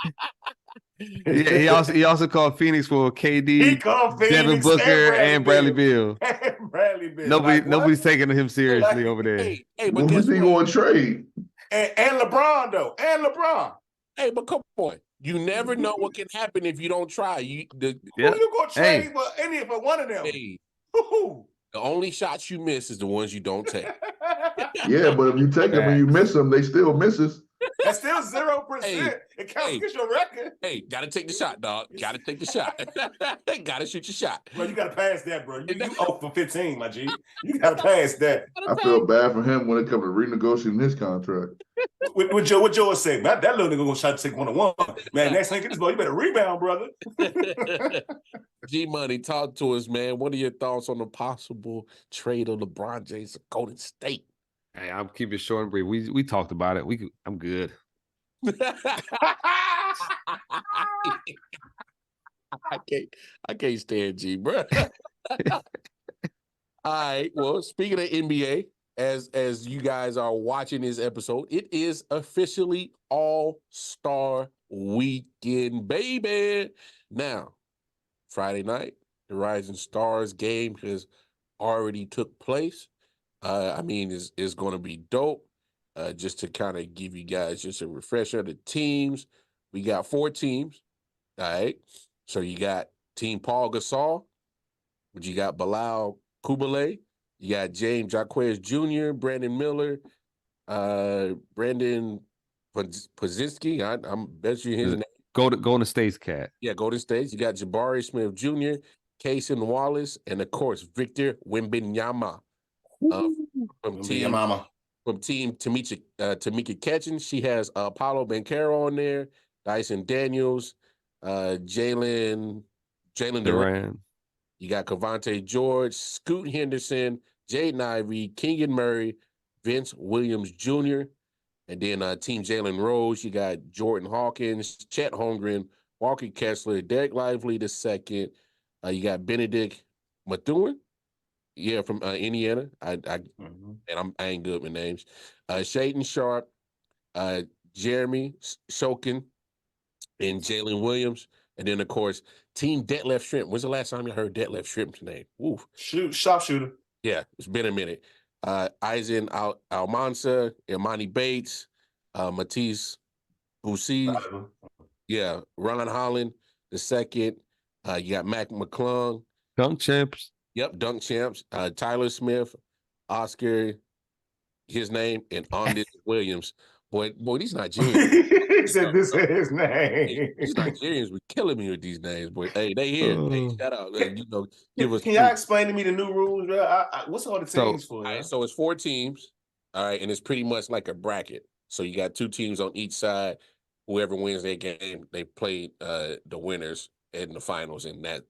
Yeah, he also called Phoenix for KD, he called Phoenix, Devin Booker, and Bradley Beal. And Bradley Beal. Nobody's taking him seriously over there. Hey, but guess what? Going to trade? And LeBron though, and LeBron. Hey, but come on. You never know what can happen if you don't try. Who you gonna trade for any for one of them? Hey. The only shots you miss is the ones you don't take. Yeah, but if you take them and you miss them, they still misses. That's still 0%. Hey, It counts hey. against your record. Hey, gotta take the shot, dog. Gotta take the shot. Gotta shoot your shot. Bro, you gotta pass that, bro. You 0 for 15, my G. You gotta pass that. I feel bad for him when it comes to renegotiating his contract. What George said, that little nigga gonna try to take 1-on-1. Man, next thing get this ball, you better rebound, brother. G Money, talk to us, man. What are your thoughts on the possible trade of LeBron James to Golden State? Hey, I'll keep it short and brief. We talked about it. I'm good. I can't stand G, bro. All right. Well, speaking of NBA, as you guys are watching this episode, it is officially All-Star Weekend, baby. Now, Friday night, the Rising Stars game has already took place. I mean, it's going to be dope. Just to kind of give you guys just a refresher of the teams, we got 4 teams. All right. So you got Team Paul Gasol, but you got Bilal Coulibaly, you got James Jacquez Jr., Brandon Miller, Brandon Pozinski. I'm bet you his name. Golden State's cat. Yeah, Golden State. You got Jabari Smith Jr., Kaysen Wallace, and of course Victor Wembanyama. From team Tamika Catchings, she has Paulo Banchero on there, Dyson Daniels, Jalen Duran. You got Cavante George, Scoot Henderson, Jaden Ivey, Kenyon Murray, Vince Williams Jr., and then Team Jalen Rose, you got Jordan Hawkins, Chet Holmgren, Walker Kessler, Derek Lively II. You got Benedict Mathurin, from Indiana. I ain't good with names. Shaden Sharp, Jeremy Shokin, and Jalen Williams. And then, of course, Team Detlef Shrimp. When's the last time you heard Detlef Shrimp's name? Oof. Sharpshooter. Yeah, it's been a minute. Eisen Almansa, Imani Bates, Matisse Boussy. Yeah, Ron Holland II. You got Mac McClung. Dunk champs. Yep, dunk champs. Tyler Smith, Oscar, his name, and Ondis Williams. Boy, these Nigerians. He said this is his name. These Nigerians were killing me with these names, boy. Hey, they here. Hey, shout out. Give us. Can y'all explain to me the new rules, bro? What's all the teams for? All right, so it's 4 teams. All right, and it's pretty much like a bracket. So you got 2 teams on each side. Whoever wins their game, they play the winners in the finals, and that.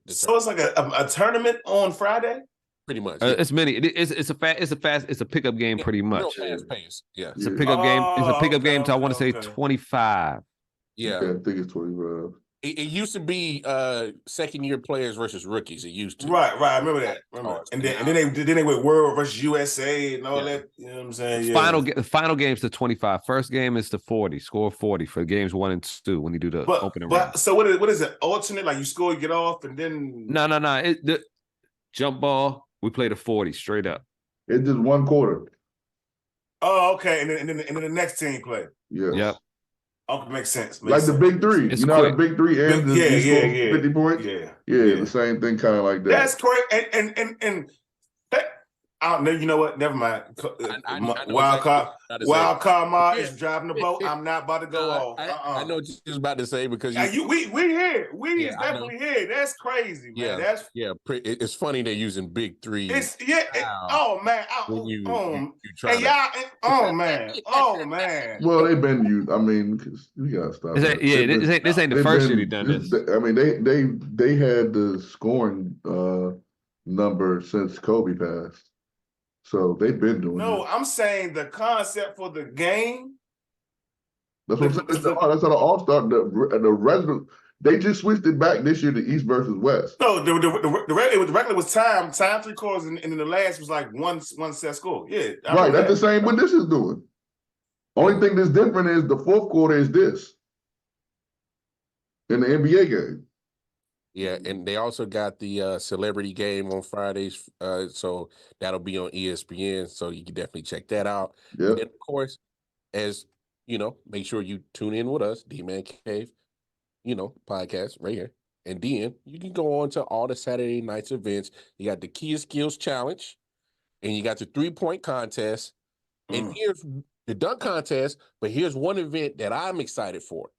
So it's like a tournament on Friday. Pretty much. It's many. It's a pickup game, pretty much. Real fast pace. Yeah. It's a pickup game. It's a pickup game to I want to say 25. Yeah. I think it's 25. It used to be second-year players versus rookies. It used to. Right. I remember that. And then they went World versus USA and all that. You know what I'm saying? Yeah. Final game's the 25. First game is the 40. Score 40 for games 1 and 2 when you do the opening round. So what is it? Alternate? Like you score, you get off, and then No. The jump ball. We play the 40 straight up. It's just 1 quarter. Oh, okay. And then the next team play. Yeah. Yep. Oh, makes sense. The big 3. It's you know how the big 3 ends? Yeah. 50 points? Yeah. The same thing kind of like that. That's correct. And that, I don't know. You know what? Never mind. Wild card Ma is driving the boat. I'm not about to go off. I know what you was about to say because we here. We is definitely here. That's crazy, man. It's funny they're using big 3. Oh man. Oh man. Well, they've been used. I mean, because we gotta stop. This ain't the first year they've done this. I mean, they had the scoring number since Kobe passed. So they've been doing No, it. I'm saying the concept for the game. That's what I'm saying. That's how the All-Star, the regular, they just switched it back this year to East versus West. No, the regular was time 3 quarters, and then the last was like one set score. Yeah. Right, that's the same what this is doing. Only thing that's different is the 4th quarter is this in the NBA game. Yeah, and they also got the celebrity game on Fridays, so that'll be on ESPN, so you can definitely check that out. Yeah. And of course, as you know, make sure you tune in with us, D-Man Cave, podcast right here. And then you can go on to all the Saturday nights events. You got the Key Skills Challenge, and you got the 3-point contest. And here's the dunk contest, but here's one event that I'm excited for.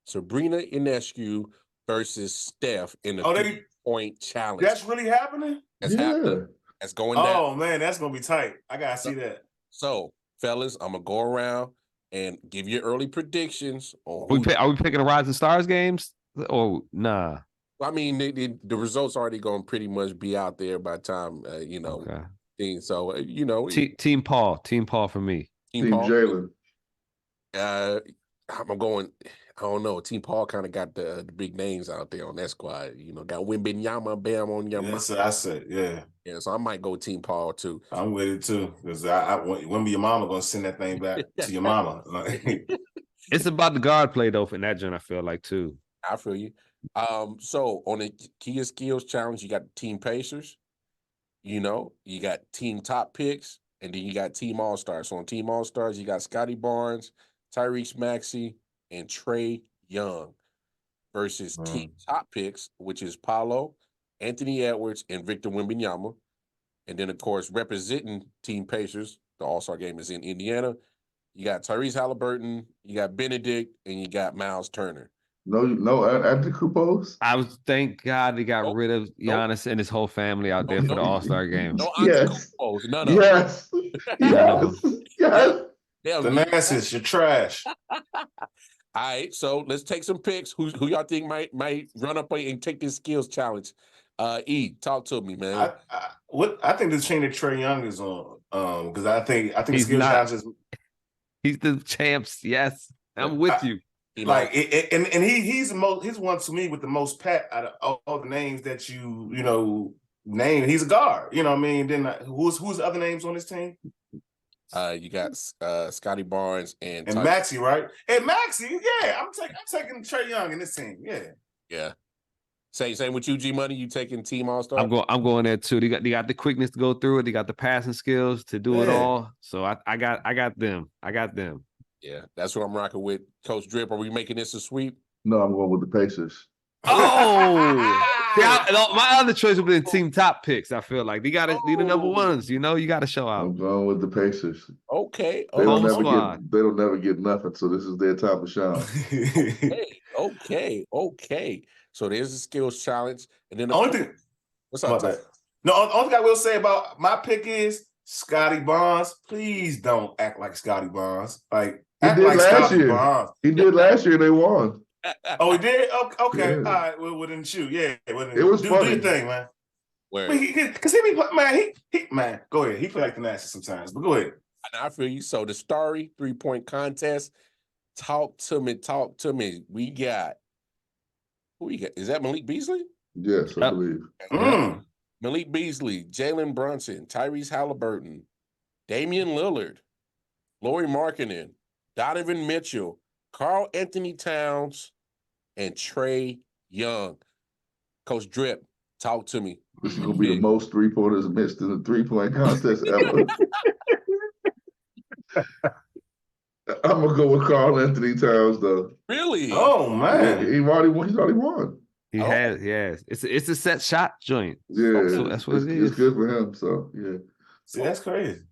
Sabrina Ionescu versus Steph in the 3-point challenge. That's really happening? That's happening. That's going down. Oh, man, that's going to be tight. I got to see that. So, fellas, I'm going to go around and give you early predictions. Are we picking the Rising Stars games? Or nah? I mean, the results already going to pretty much be out there by the time, thing. So, Team Paul for me. Team Jalen. I'm going, I don't know. Team Paul kind of got the big names out there on that squad. Got Wimbenyama, Bam on Yama. That's what I said, yeah. Yeah, so I might go Team Paul too. I'm with it too, because when your mama going to send that thing back to your mama. It's about the guard play, though, for that joint, I feel like, too. I feel you. So on the Key Skills Challenge, you got Team Pacers. You got Team Top Picks, and then you got Team All-Stars. So on Team All-Stars, you got Scotty Barnes, Tyrese Maxey, and Trae Young versus Team Top Picks, which is Paolo, Anthony Edwards, and Victor Wembanyama. And then, of course, representing Team Pacers, the All-Star game is in Indiana. You got Tyrese Halliburton, you got Benedict, and you got Miles Turner. No, Antetokounmpos. Thank God they got rid of Giannis and his whole family out there for the All-Star game. No Antetokounmpos, none of them. Yes. The masses, you're trash. All right, so let's take some picks. Who y'all think might run up and take this skills challenge? Talk to me, man. I think the chain that Trae Young is on. Because I think the skills challenge is. He's the champs. Yes, I'm with you. He's one to me with the most pat out of all the names that you name. He's a guard. You know what I mean? Then who's the other names on this team? You got Scotty Barnes and Maxey, right? And Maxey, yeah. I'm taking Trae Young in this team. Yeah. Yeah. Same with you, G Money. You taking Team All-Star? I'm going there too. They got the quickness to go through it. They got the passing skills to do it all. So I got them. Yeah, that's what I'm rocking with. Coach Drip, are we making this a sweep? No, I'm going with the Pacers. Oh, my other choice would be Team Top Picks. I feel like they got to be the number ones. You got to show out. I'm going with the Pacers. Okay. They don't never get nothing, so this is their time to shine. Okay. So there's a skills challenge, and then what's up? No, only thing I will say about my pick is Scotty Barnes. Please don't act like Scotty Barnes. Like he did like last year. Barnes. He did last year. They won. Oh, he did. Okay. Yeah. All right. Well, then shoot. Yeah. It was funny. Do your thing, man. Because man, go ahead. He play like the Nasty sometimes, but go ahead. I feel you. So the Starry 3-point contest. Talk to me. Who we got? Is that Malik Beasley? Yes, I believe. Malik Beasley, Jalen Brunson, Tyrese Halliburton, Damian Lillard, Lauri Markkanen, Donovan Mitchell, Karl Anthony Towns, and Trae Young. Coach Drip, talk to me. This is going to be the most three-pointers missed in the 3-point contest ever. I'm gonna go with Karl Anthony Towns, though. Really? Oh man, he's already won. He has. It's a set shot joint. Yeah, so that's what it is. It's good for him. So yeah. See, that's crazy.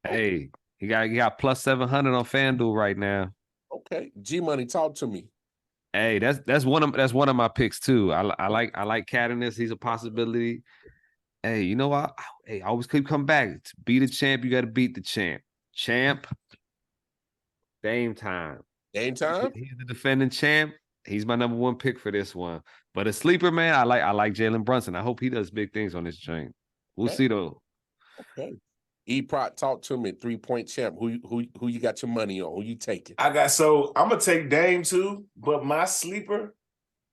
Hey, he got plus 700 on FanDuel right now. Okay, G Money, talk to me. Hey, that's one of my picks too. I like Cat in this. He's a possibility. Hey, you know what? I always keep coming back. To be the champ, you got to beat the champ. Dame time. He's the defending champ. He's my number one pick for this one. But a sleeper, man, I like Jalen Brunson. I hope he does big things on this joint. We'll see though. Okay. E-Prot, talk to me. 3-point champ. Who you got your money on? Who you taking? I'm gonna take Dame too, but my sleeper,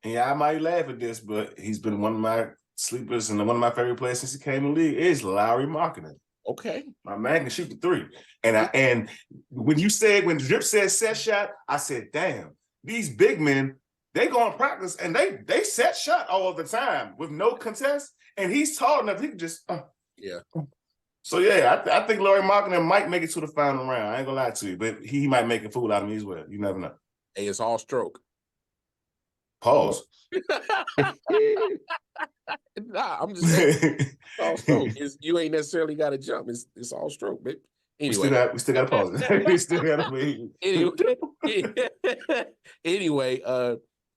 and I might laugh at this, but he's been one of my sleepers and one of my favorite players since he came in the league is Lauri Markkanen. Okay. My man can shoot the three. And when Drip said set shot, I said, damn, these big men, they go on practice and they set shot all the time with no contest. And he's tall enough, he can just yeah. So yeah, I think Lauri Markkanen might make it to the final round. I ain't gonna lie to you, but he might make a fool out of me as well. You never know. Hey, it's all stroke. Pause. Nah, I'm just saying. All stroke. You ain't necessarily got to jump. It's all stroke, baby. Anyway, we still got to pause it. We still got to wait. Anyway,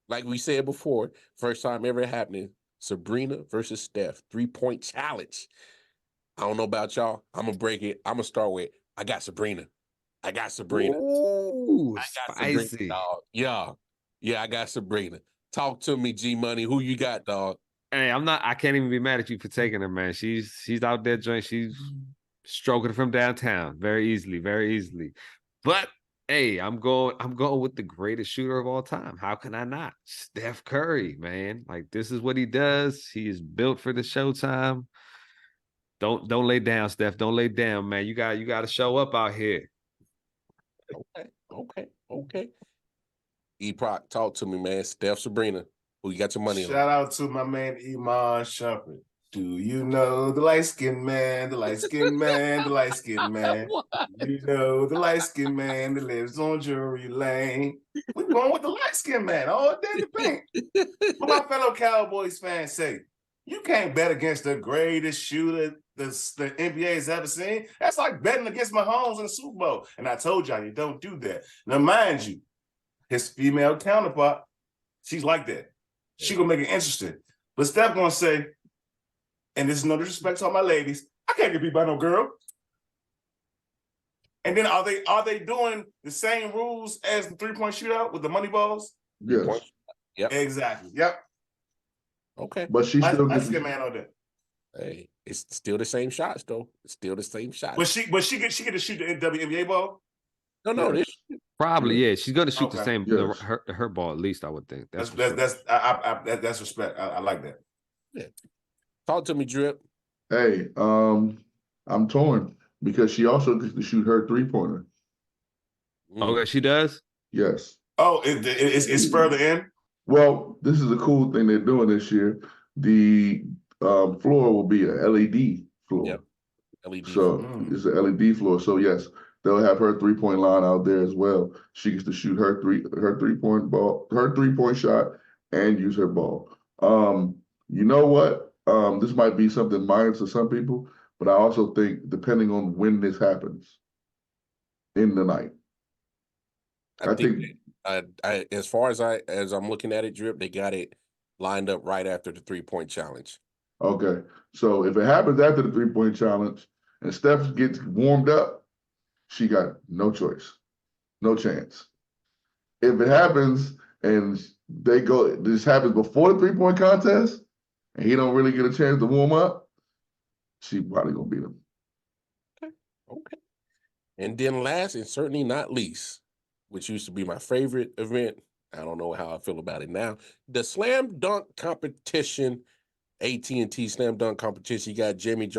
like we said before, first time ever happening, Sabrina versus Steph, 3-point challenge. I don't know about y'all. I'm gonna break it. I'm gonna start with I got Sabrina. Ooh, I got spicy. Sabrina, dog. Yeah, I got Sabrina. Talk to me, G Money. Who you got, dog? Hey, I can't even be mad at you for taking her, man. She's out there joint. She's stroking from downtown very easily. But hey, I'm going with the greatest shooter of all time. How can I not? Steph Curry, man. Like, this is what he does. He is built for the showtime. Don't lay down, Steph. Don't lay down, man. You got to show up out here. Okay. E-Proc, talk to me, man. Steph, Sabrina. Who you got your money on? Shout out to my man Iman Shumpert. Do you know the light-skinned man, the light-skinned man, the light-skinned man? You know the light-skinned man that lives on Drury Lane. We're going with the light-skinned man all day in the paint. What my fellow Cowboys fans say, you can't bet against the greatest shooter the NBA has ever seen. That's like betting against Mahomes in the Super Bowl. And I told y'all, you don't do that. Now, mind you, his female counterpart, she's like that. She gonna make it interesting. But Steph gonna say, and this is no disrespect to all my ladies, I can't get beat by no girl. And then are they doing the same rules as the 3-point shootout with the money balls? Yes. Yep. Exactly. Yep. Okay. But she still gets a man on that. Hey, it's still the same shots though. It's still the same shots. But she get to shoot the WNBA ball? No, yes. Probably, yeah. She's gonna shoot the same yes. her ball, at least, I would think. That's respect. I like that. Yeah. Talk to me, Drip. Hey, I'm torn because she also gets to shoot her 3-pointer. Okay, she does? Yes. Oh, it's further in? Well, this is a cool thing they're doing this year. The floor will be an LED floor. Yep. LED. So it's an LED floor. So yes, they'll have her 3-point line out there as well. She gets to shoot her 3-point ball, her 3-point shot, and use her ball. You know what? This might be something minor to some people, but I also think depending on when this happens in the night. I think as far as I'm looking at it, Drip, they got it lined up right after the 3-point challenge. Okay. So if it happens after the 3-point challenge and Steph gets warmed up, she got no choice, no chance. If it happens and this happens before the 3-point contest and he don't really get a chance to warm up, she probably gonna beat him. Okay. And then last and certainly not least, which used to be my favorite event, I don't know how I feel about it now, the slam dunk competition, AT&T slam dunk competition. You got Jamie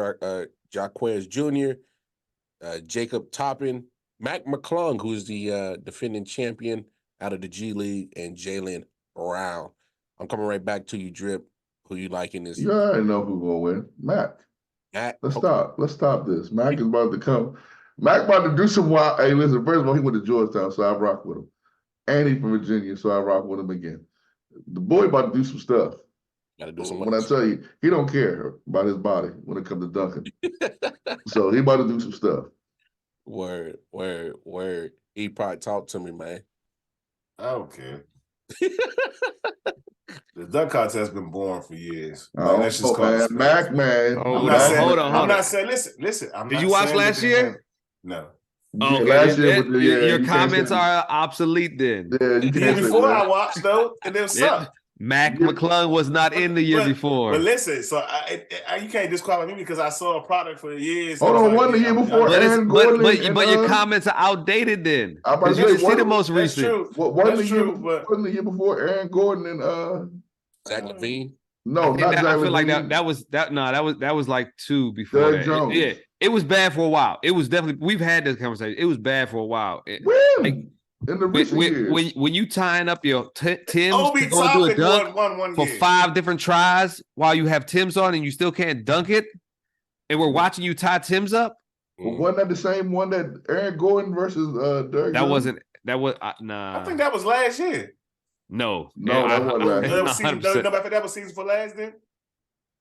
Jaquez Jr., Jacob Toppin, Mac McClung, who's the defending champion out of the G League, and Jaylen Brown. I'm coming right back to you, Drip. Who you like in this? You already know who's gonna win. Mac. Let's stop this. Mac is about to come. Mac about to do some wild. Hey, listen, first of all, he went to Georgetown, so I rock with him. And he's from Virginia, so I rock with him again. The boy about to do some stuff. Gotta do some when I tell you, he don't care about his body when it comes to dunking. So he about to do some stuff. Word. He probably talk to me, man. I don't care. The dunk contest has been boring for years. That's just man. Mac, man. Hold on. I'm not saying, listen. Did you watch last year? No. Okay, last year your comments are obsolete then. Yeah, the year before I watched, though, and it sucked. Mac McClung was not in the year before. But listen, so you can't disqualify me because I saw a product for years. Hold on, one the year before. But your comments are outdated then. Because you didn't see the most recent. Wasn't the year before Aaron Gordon and Zach LaVine? No, not Zach LaVine. I feel like that was like 2 before that. Jones. It was bad for a while. It was definitely, we've had this conversation. It was bad for a while. In the recent years. When you tying up your Tims Obi to go do a dunk one for 5 different tries while you have Tims on and you still can't dunk it, and we're watching you tie Tims up. Well, wasn't that the same one that Aaron Gordon versus Derrick? That wasn't. That was nah. I think that was last year. No, No, that wasn't last year. That was season, 100%. that was season for last then?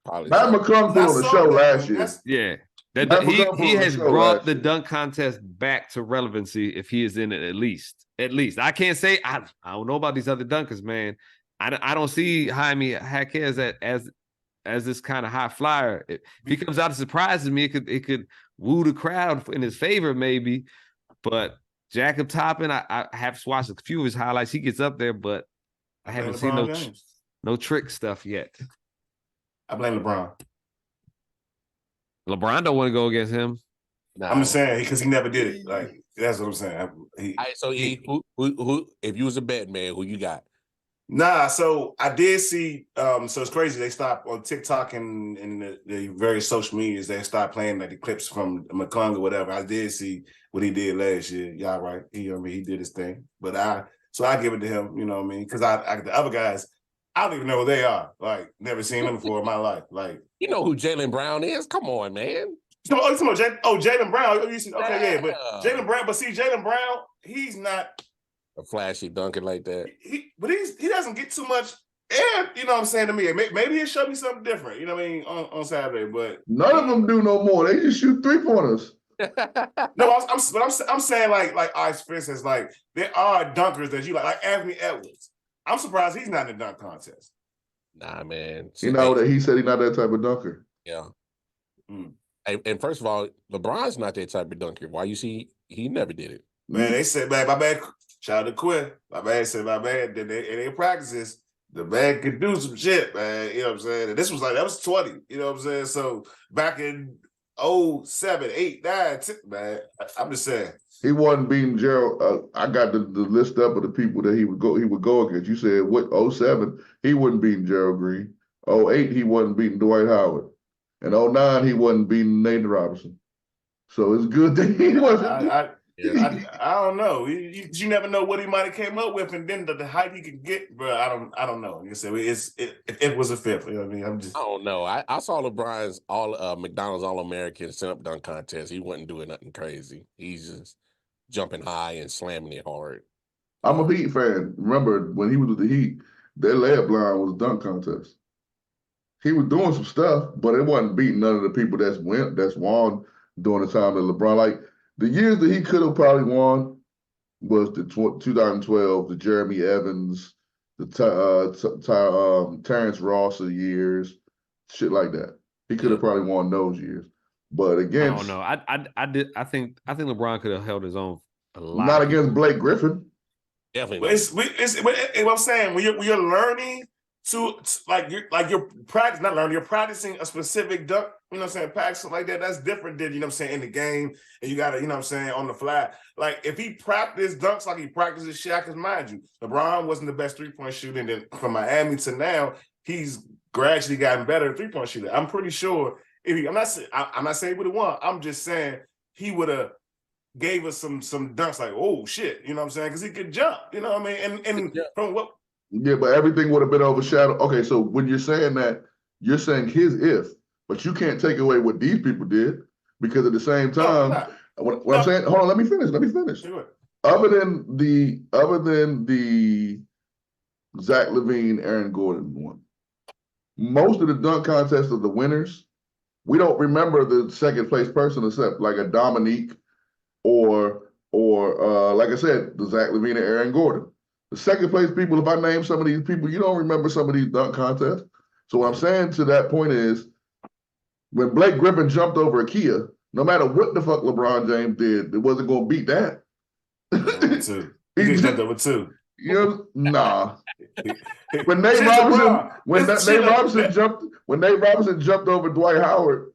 Probably Matt so. McClung put I on the saw show that last one. year. That's- Yeah. Matt He McClung put on the has show brought last the year. dunk contest back to relevancy if he is in it at least. At least. I can't say I don't know about these other dunkers, man. I don't see Jaime Jaquez as this kind of high flyer. If he comes out and surprises me, it could woo the crowd in his favor, maybe. But Jacob Toppin, I have watched a few of his highlights. He gets up there, but I haven't seen no trick stuff yet. I blame LeBron. LeBron don't want to go against him. Nah. I'm just saying because he never did it. Like that's what I'm saying. All right, so who if you was a bet man, who you got? Nah, so I did see. So it's crazy. They stopped on TikTok and the various social medias. They stopped playing like the clips from McClung or whatever. I did see what he did last year. Y'all right? He did his thing. But I give it to him. You know what I mean? Because I the other guys, I don't even know who they are. Like never seen them before in my life. Like You know who Jaylen Brown is? Come on, man. Jaylen Brown. Okay, yeah, but Yeah. Jaylen Brown. But see, Jaylen Brown, he's not. A flashy dunker like that. He doesn't get too much air. You know what I'm saying to me? Maybe he'll show me something different. You know what I mean on Saturday, but None of them do no more. They just shoot 3-pointers. no, I'm saying like for instance, like there are dunkers that you like Anthony Edwards. I'm surprised he's not in the dunk contest. Nah, man. You know that he said he's not that type of dunker. Yeah. And first of all, LeBron's not that type of dunker. Why you see he never did it? Man, they said, man, my bad. Shout out to Quinn. My man said, my man, in their practices, the man could do some shit, man. You know what I'm saying? And this was that was 20. You know what I'm saying? So back in 07, 8, 9, 10, man, I'm just saying. He wasn't beating Gerald. I got the list up of the people that he would go against. You said what? 07, he wasn't beating Gerald Green. 08, he wasn't beating Dwight Howard. And 09, he wasn't beating Nathan Robinson. So it's good that he wasn't. I don't know. You never know what he might have came up with, and then the height he could get, bro. I don't know. You said it was a fifth. You know what I mean? I don't know. I saw LeBron's McDonald's All-American stand-up dunk contest. He wasn't doing nothing crazy. He's just jumping high and slamming it hard. I'm a Heat fan. Remember when he was with the Heat, their layup line was a dunk contest. He was doing some stuff, but it wasn't beating none of the people that's won during the time that LeBron. Like the years that he could have probably won was the 2012, the Jeremy Evans, the Terrence Ross years, shit like that. He could have probably won those years. But against, I don't know. I think LeBron could have held his own a lot. Not against Blake Griffin. Definitely. What I'm saying when you're learning to you're practicing, not learning, you're practicing a specific dunk, you know what I'm saying, practicing like that, that's different than, you know what I'm saying, in the game, and you gotta, you know what I'm saying, on the fly. Like if he practiced dunks like he practices shot, because mind you, LeBron wasn't the best three-point shooter, and then from Miami to now, he's gradually gotten better at three-point shooter. I'm pretty sure I'm not saying he would have won, I'm just saying he would have gave us some dunks like, oh shit, you know what I'm saying, because he could jump, you know what I mean, and from what. Yeah, but everything would have been overshadowed. Okay, so when you're saying that, you're saying his if, but you can't take away what these people did, because at the same time, what I'm saying, hold on, let me finish. Sure. Other than the Zach LaVine, Aaron Gordon one, most of the dunk contests of the winners, we don't remember the second place person except like a Dominique or like I said, the Zach LaVine and Aaron Gordon. The second place people, if I name some of these people, you don't remember some of these dunk contests. So what I'm saying to that point is, when Blake Griffin jumped over Ikea, no matter what the fuck LeBron James did, it wasn't going to beat that. He jumped over two. You know, nah. When Nate Robinson jumped over Dwight Howard.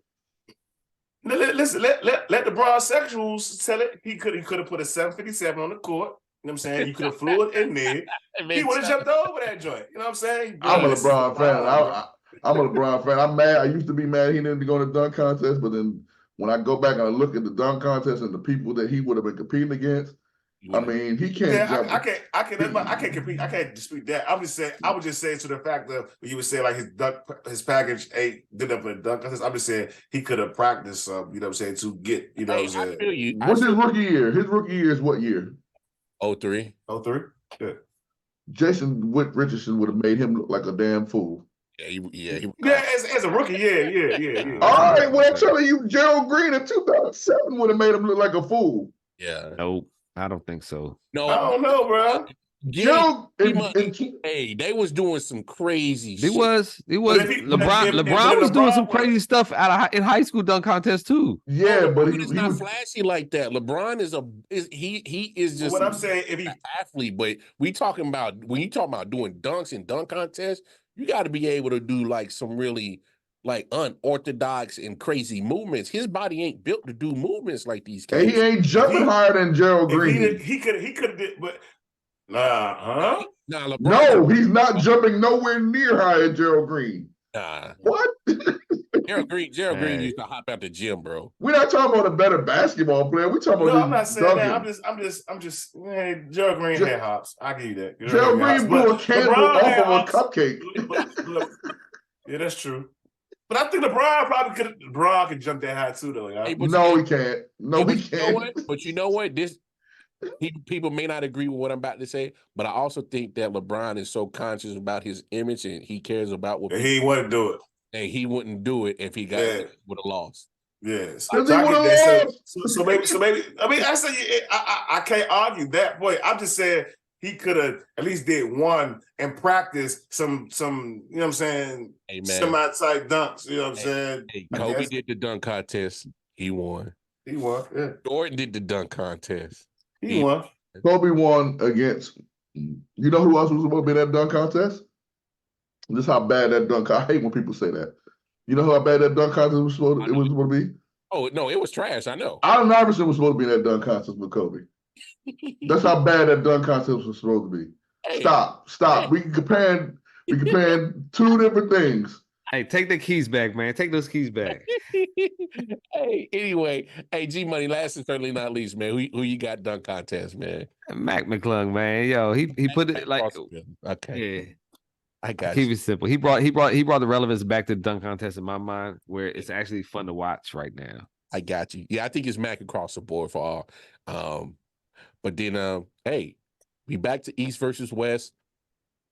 Listen, let the broad sexuals tell it. He could have put a 757 on the court. You know what I'm saying? You could have flew it in there. He would have jumped over that joint. You know what I'm saying? I'm a LeBron fan. I'm a LeBron fan. I'm mad. I used to be mad he didn't go to the dunk contest, but then when I go back and I look at the dunk contest and the people that he would have been competing against, I mean, he can't jump. I can't compete. I can't dispute that. I would just say to the fact that you would say like his package 8 did up in dunk contest. I'm just saying he could have practiced some, you know what I'm saying, to get, you know what I'm saying. What's his rookie year? His rookie year is what year? 03. 03? Good. Richardson would have made him look like a damn fool. He as a rookie, yeah. All right, well, I'm telling you, Gerald Green in 2007 would have made him look like a fool. Yeah. Nope, I don't think so. No, I don't know, bro. Gerald, hey, they was doing some crazy He shit. was. LeBron if was doing some LeBron crazy stuff in high school dunk contest too. yeah, but LeBron is not flashy like that. LeBron he is just what I'm saying, if he an athlete, but when you talking about doing dunks and dunk contests, you got to be able to do like some really like unorthodox and crazy movements. His body ain't built to do movements like these and guys. he ain't jumping higher than Gerald Green. he could have did, but nah, LeBron. No, he's not jumping nowhere near higher than Gerald Green. Nah, What? Gerald Green used to hop out the gym, bro. We're not talking about a better basketball player. We're talking about I'm not saying dunking. that. I'm just. Man, Gerald Green had hops. I give you that. Gerald Green blew a candle off of a cupcake. Yeah, that's true. But I think LeBron could jump that high too, though. Yeah. Hey, No, he can't. No, he can't. But you know what? People may not agree with what I'm about to say, but I also think that LeBron is so conscious about his image and he cares about what he wouldn't do it. And he wouldn't do it if he would have lost. Yes. So maybe. I mean, I can't argue that point. I'm just saying he could have at least did one and practice some. You know what I'm saying? Hey, semi-type dunks. You know what I'm saying? Hey, Kobe did the dunk contest. He won. Yeah. Jordan did the dunk contest. He won. Kobe won against. You know who else was supposed to be in that dunk contest? This is how bad that dunk. I hate when people say that. You know how bad that dunk contest was supposed to be? Oh no, it was trash. I know. Allen Iverson was supposed to be in that dunk contest with Kobe. That's how bad that dunk contest was supposed to be. Hey, stop. Hey. We comparing two different things. Hey, take the keys back, man. Take those keys back. Hey, anyway, G Money, last and certainly not least, man. Who you got dunk contest, man? Mac McClung, man. Yo, he put it like okay. Yeah. I got keep it simple. He brought the relevance back to the dunk contest in my mind, where it's actually fun to watch right now. I got you. Yeah, I think it's Mac across the board for all. But then hey, we back to East versus West.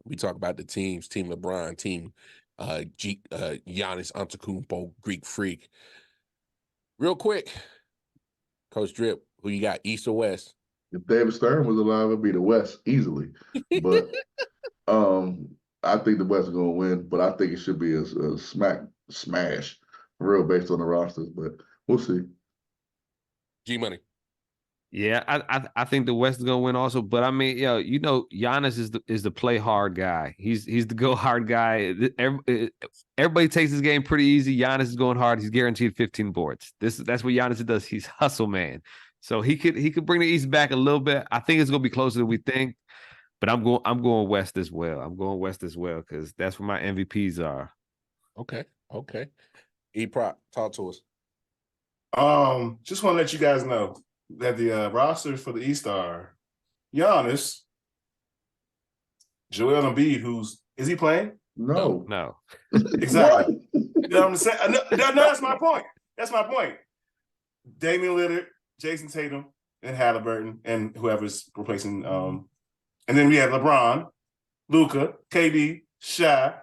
We talk about the teams, Team LeBron, Team Giannis Antetokounmpo, Greek Freak. Real quick, Coach Drip, who you got, East or West? If David Stern was alive, it'd be the West easily. But I think the West is going to win, but I think it should be a smash, real based on the rosters. But we'll see. G Money. Yeah, I think the West is going to win also. But I mean, Giannis is the play hard guy. He's the go hard guy. Everybody takes his game pretty easy. Giannis is going hard. He's guaranteed 15 boards. That's what Giannis does. He's hustle man. So he could bring the East back a little bit. I think it's going to be closer than we think. But I'm going West as well. I'm going West as well because that's where my MVPs are. Okay. E-Prop, talk to us. Just want to let you guys know that the rosters for the East are Giannis, Joel Embiid, is he playing? No. Exactly. You know what I'm saying? No, that's my point. That's my point. Damian Lillard, Jason Tatum, and Halliburton, and whoever's replacing and then we have LeBron, Luka, KD, Shai,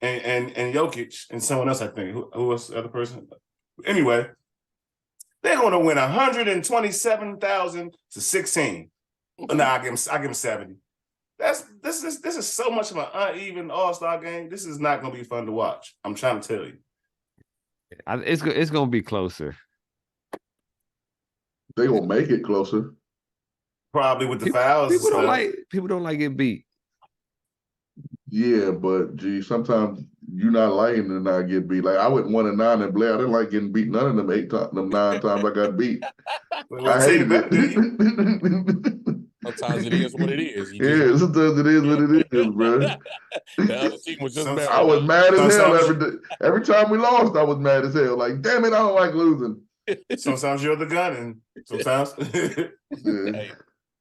and Jokic, and someone else, I think. Who was the other person? Anyway, they're going to win 127,000 to 16. No, I give them 70. This is so much of an uneven All-Star game. This is not going to be fun to watch. I'm trying to tell you. It's going to be closer. They will make it closer. Probably with the fouls. People don't like getting beat. Yeah, but sometimes you're not liking to not get beat. Like I went 1-9 in Blair. I didn't like getting beat none of them 9 times I got beat. I hated it. Sometimes it is what it is. Sometimes it is what it is, bro. The other team was just better. I was mad as hell every day. Every time we lost, I was mad as hell. Like, damn it, I don't like losing. Sometimes you're the gun, and sometimes.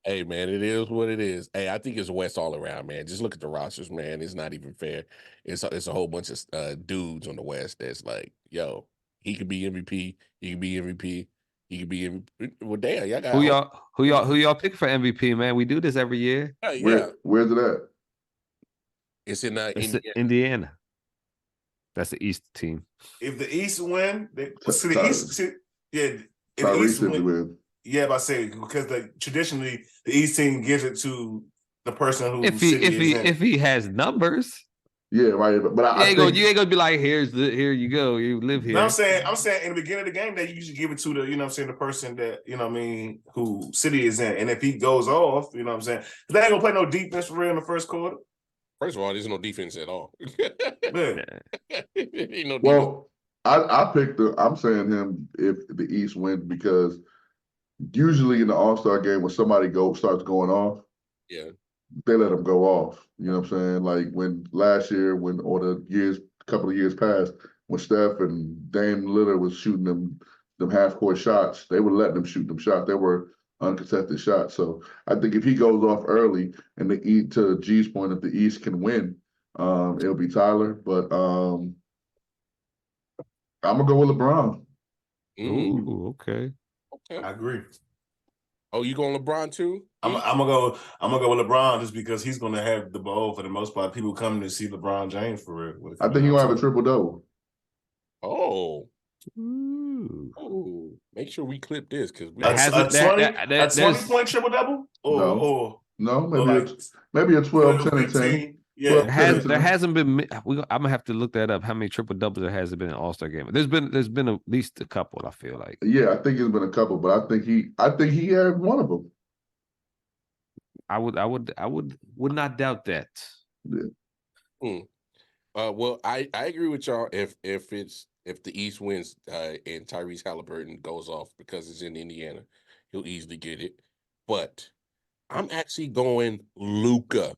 Hey, man, it is what it is. Hey, I think it's West all around, man. Just look at the rosters, man. It's not even fair. It's a whole bunch of dudes on the West that's like, yo, he could be MVP. He could be MVP. He could be in. Well, damn, y'all got Who y'all pick for MVP, man? We do this every year. Yeah, Where's it at? it's in It's Indiana. Indiana. That's the East team. If the East win, the East Tyrese win. win. Yeah, but I say because traditionally the East team gives it to the person who If he has numbers, Yeah, right. But I think you ain't gonna be like, here you go, you live here. No, I'm saying in the beginning of the game that you usually give it to the, the person that, who city is in. And if he goes off, you know what I'm saying? They ain't gonna play no defense for real in the first quarter. First of all, there's no defense at all. Yeah. Ain't no defense. well, I'm saying him if the East wins because usually in the All-Star game when somebody starts going off, yeah, they let them go off. You know what I'm saying? Like when last year, couple of years past, when Steph and Dame Lillard was shooting them half-court shots, they were letting them shoot them shots. They were uncontested shots. So I think if he goes off early and to G's point, if the East can win, it'll be Tyler. But I'm gonna go with LeBron. Ooh, okay. I agree. Oh, you going LeBron too? I'm gonna go with LeBron just because he's gonna have the ball for the most part. People coming to see LeBron James for real. I think he'll have a triple-double. Oh. Ooh. Oh, make sure we clip this because we a 20-point triple-double? No, maybe maybe a 12, 10, and 15. 10. Yeah, There hasn't been. I'm gonna have to look that up. How many triple doubles there hasn't been in All-Star game? There's been at least a couple. I feel like. Yeah, I think it's been a couple, but I think he had one of them. I would not doubt that. Yeah. Well, I agree with y'all. If the East wins and Tyrese Halliburton goes off because it's in Indiana, he'll easily get it. But I'm actually going Luka.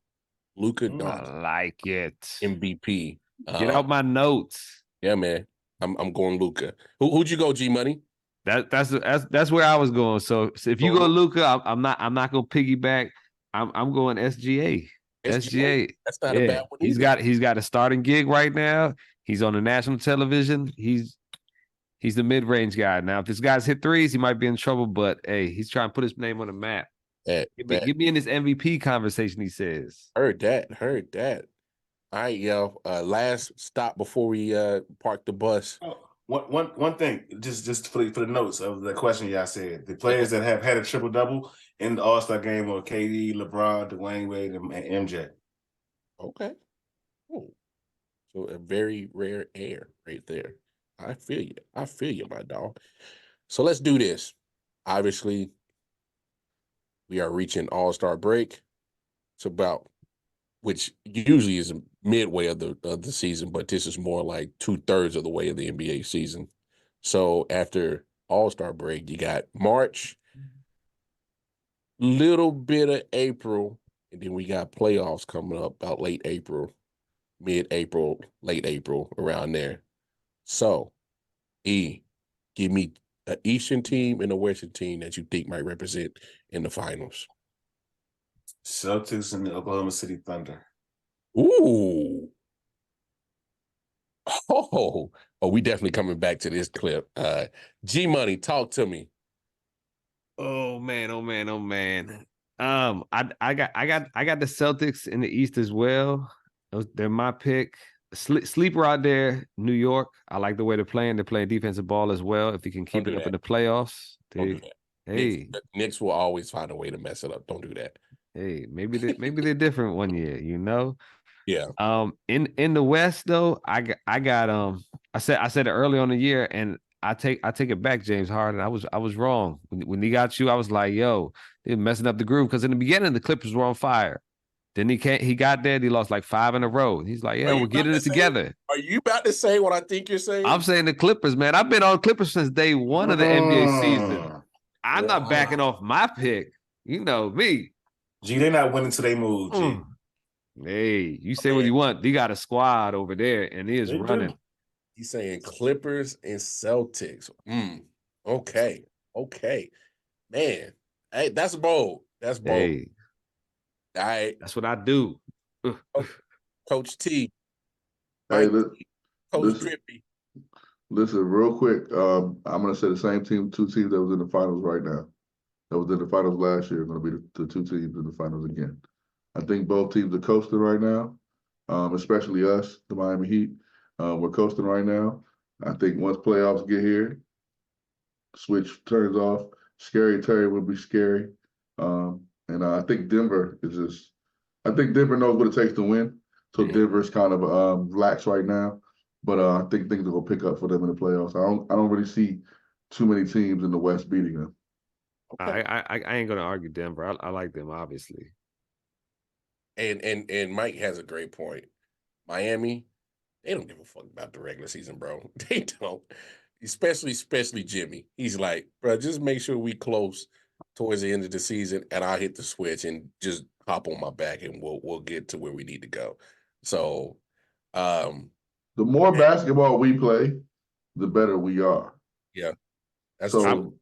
Luka Doncic, I like it. MVP. Get out my notes. Yeah, man. I'm going Luka. Who'd you go, G Money? That's where I was going. So if you go Luka, I'm not gonna piggyback. I'm going SGA. SGA. That's not a bad one either. He's got a starting gig right now. He's on the national television. He's the mid-range guy. Now, if this guy's hit threes, he might be in trouble, but hey, he's trying to put his name on the map. Get me in this MVP conversation, he says. Heard that. All right, yo. Last stop before we park the bus. One thing, just for the notes of the question y'all said, the players that have had a triple-double in the All-Star game are KD, LeBron, Dwayne Wade, and MJ. Okay. Cool. So a very rare air right there. I feel you, my dog. So let's do this. Obviously, we are reaching All-Star break. It's about, which usually is midway of the season, but this is more like 2/3 of the way of the NBA season. So after All-Star break, you got March, little bit of April, and then we got playoffs coming up about late April, mid-April, late April, around there. So, give me an Eastern team and a Western team that you think might represent in the finals. Celtics and the Oklahoma City Thunder. Ooh. Oh, we definitely coming back to this clip. G Money, talk to me. Oh man. I got the Celtics in the East as well. They're my pick. Sleeper out there, New York. I like the way they're playing. They're playing defensive ball as well. If they can keep it up in the playoffs, Knicks will always find a way to mess it up. Don't do that. Hey, maybe they're different one year. Yeah. In the West though, I said it early on the year, and I take it back, James Harden. I was wrong when he got you. I was like, yo, they're messing up the groove because in the beginning the Clippers were on fire. Then he got there. He lost like 5 in a row. He's like, yeah, we're getting it together. Are you about to say what I think you're saying? I'm saying the Clippers, man. I've been on Clippers since day one of the NBA season. I'm not backing off my pick. You know me. G, they're not winning till they move, G. Hey, you say what you want. They got a squad over there, and he is running. He's saying Clippers and Celtics. Okay. Man. Hey, that's bold. That's bold. Hey. All right. That's what I do. Coach T. Hey, Coach Trippy. Listen, real quick. I'm gonna say the same two teams that was in the finals right now. That was in the finals last year are gonna be the two teams in the finals again. I think both teams are coasting right now, especially us, the Miami Heat. We're coasting right now. I think once playoffs get here, switch turns off. Scary Terry will be scary. And I think Denver is just. I think Denver knows what it takes to win. So Denver's kind of lax right now. But I think things are gonna pick up for them in the playoffs. I don't really see too many teams in the West beating them. Okay. I ain't gonna argue Denver. I like them, obviously. And Mike has a great point. Miami, they don't give a fuck about the regular season, bro. They don't. Especially Jimmy. He's like, bro, just make sure we close towards the end of the season, and I'll hit the switch and just hop on my back, and we'll get to where we need to go. So, The more basketball we play, the better we are. yeah, that's So true.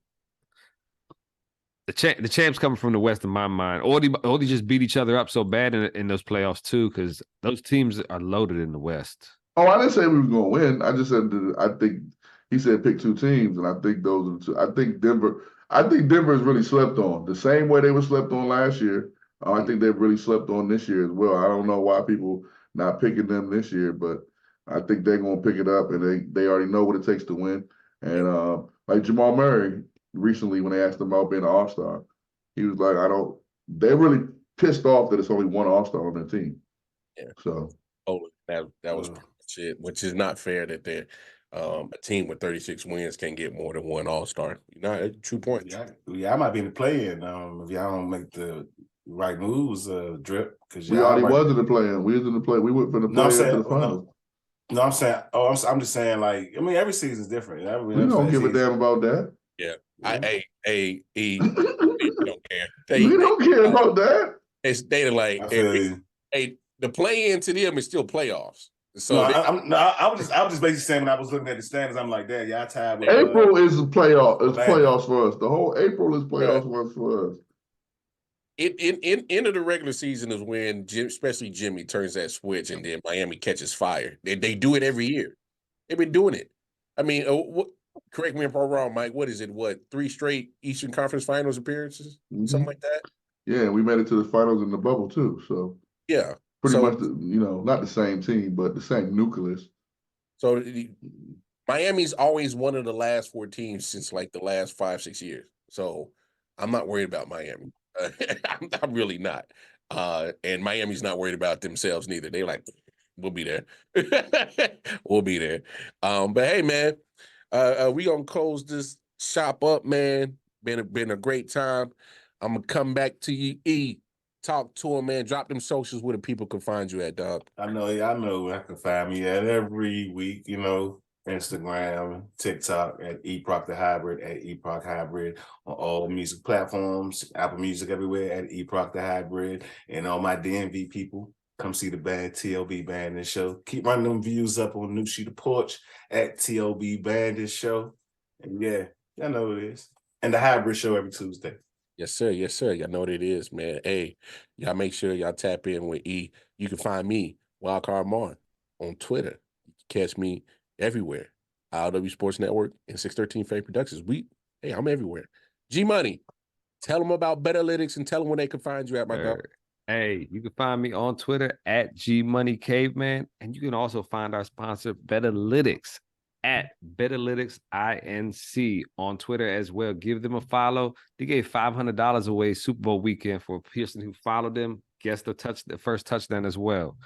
The champs coming from the West in my mind. Or they just beat each other up so bad in those playoffs too, because those teams are loaded in the West. oh, I didn't say we were gonna win. I just said that I think he said pick two teams, and I think those are the two. I think Denver is really slept on. The same way they were slept on last year. I think they've really slept on this year as well. I don't know why people not picking them this year, but I think they're gonna pick it up, and they already know what it takes to win. And like Jamal Murray recently, when they asked him about being an All-Star, he was like, "I don't." They're really pissed off that it's only one All-Star on their team. Yeah. So that was pretty much it, which is not fair that they're a team with 36 wins can get more than one All-Star. True point. Yeah, I might be in the play-in if y'all don't make the right moves, Drip. Because we already was in the play-in. We was in the play. We went from the play-in to the finals. No, I'm saying. I'm just saying. Like, I mean, every season's different. We don't give a damn about that. Yeah. We don't care. We don't care about that. They like the play-in to them is still playoffs. So I was just basically saying when I was looking at the standings, I'm like, "Dad, y'all tied with April is a playoff. It's playoffs for us. The whole April is playoffs for us. End of the regular season is when especially Jimmy turns that switch, and then Miami catches fire. They do it every year. They've been doing it. I mean, correct me if I'm wrong, Mike. What is it? 3 straight Eastern Conference Finals appearances, something like that? Yeah, we made it to the finals in the bubble too. So yeah, pretty much, not the same team, but the same nucleus. So Miami's always one of the last 4 teams since like the last 5-6 years. So I'm not worried about Miami. I'm really not. And Miami's not worried about themselves neither. They're like, we'll be there. We'll be there. But hey, man, we gonna close this shop up, man. Been a great time. I'm gonna come back to you, E. Talk to him, man. Drop them socials where the people can find you at, dog. I know where I can find me at every week, Instagram, TikTok at eProc the Hybrid, at eProc Hybrid, on all music platforms, Apple Music everywhere at eProc the Hybrid, and all my DMV people. Come see the band, TLB Bandit Show. Keep running them views up on New Sheet of Porch at TLB Bandit Show. And yeah, y'all know what it is. And the Hybrid Show every Tuesday. Yes, sir. Yes, sir. Y'all know what it is, man. Hey, y'all make sure y'all tap in with E. You can find me, Wildcard Marn, on Twitter. You can catch me everywhere. ILW Sports Network and 613 Faye Productions. I'm everywhere. G Money, tell them about BetAlytics and tell them where they can find you at, my dog. Hey, you can find me on Twitter at GMoneyCaveman, and you can also find our sponsor, BetAlytics, at BetAlytics INC on Twitter as well. Give them a follow. They gave $500 away Super Bowl weekend for a person who followed them, gets the first touchdown as well.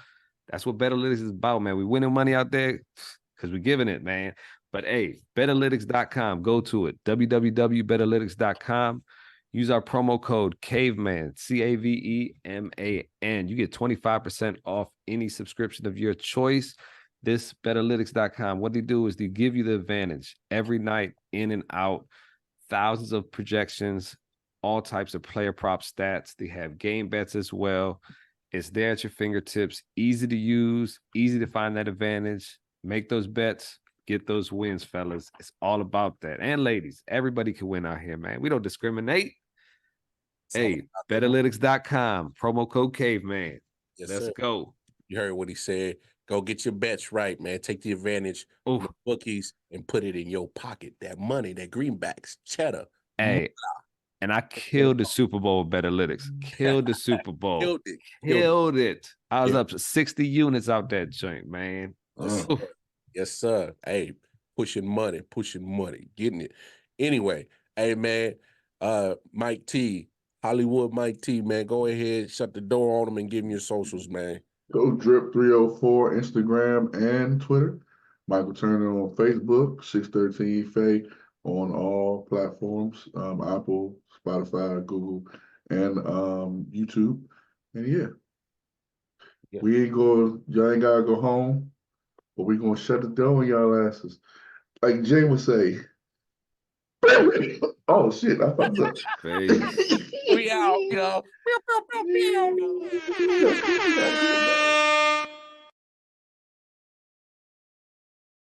That's what BetAlytics is about, man. We winning money out there because we're giving it, man. But hey, betalytics.com. Go to it. www.betalytics.com. Use our promo code CAVEMAN, CAVEMAN. You get 25% off any subscription of your choice. This betalytics.com, what they do is they give you the advantage every night, in and out, thousands of projections, all types of player prop stats. They have game bets as well. It's there at your fingertips, easy to use, easy to find that advantage. Make those bets, get those wins, fellas. It's all about that. And ladies, everybody can win out here, man. We don't discriminate. Hey, betalytics.com, promo code CAVEMAN. Yes, Let's sir. go. You heard what he said. Go get your bets right, man. Take the advantage of Ooh, the bookies and put it in your pocket. That money, that greenbacks, cheddar. hey, and I killed the Super Bowl with BetAlytics. Killed the Super Bowl. Killed it. Killed it. I was Yeah. up to 60 units out that joint, man. Yes, Ooh. sir. Yes, sir. Hey, pushing money, getting it. Anyway, hey man, Mike T, Hollywood Mike T, man, go ahead, shut the door on them and give me your socials, man. Go Drip 304 Instagram and Twitter. Michael Turner on Facebook, 613 Faye on all platforms, Apple, Spotify, Google, and YouTube. And yeah, Yeah. we ain't going, y'all ain't gotta go home, but we gonna shut the door on y'all asses. Like Jay would say, oh shit, I fucked up. Face. We out, y'all. Yeah,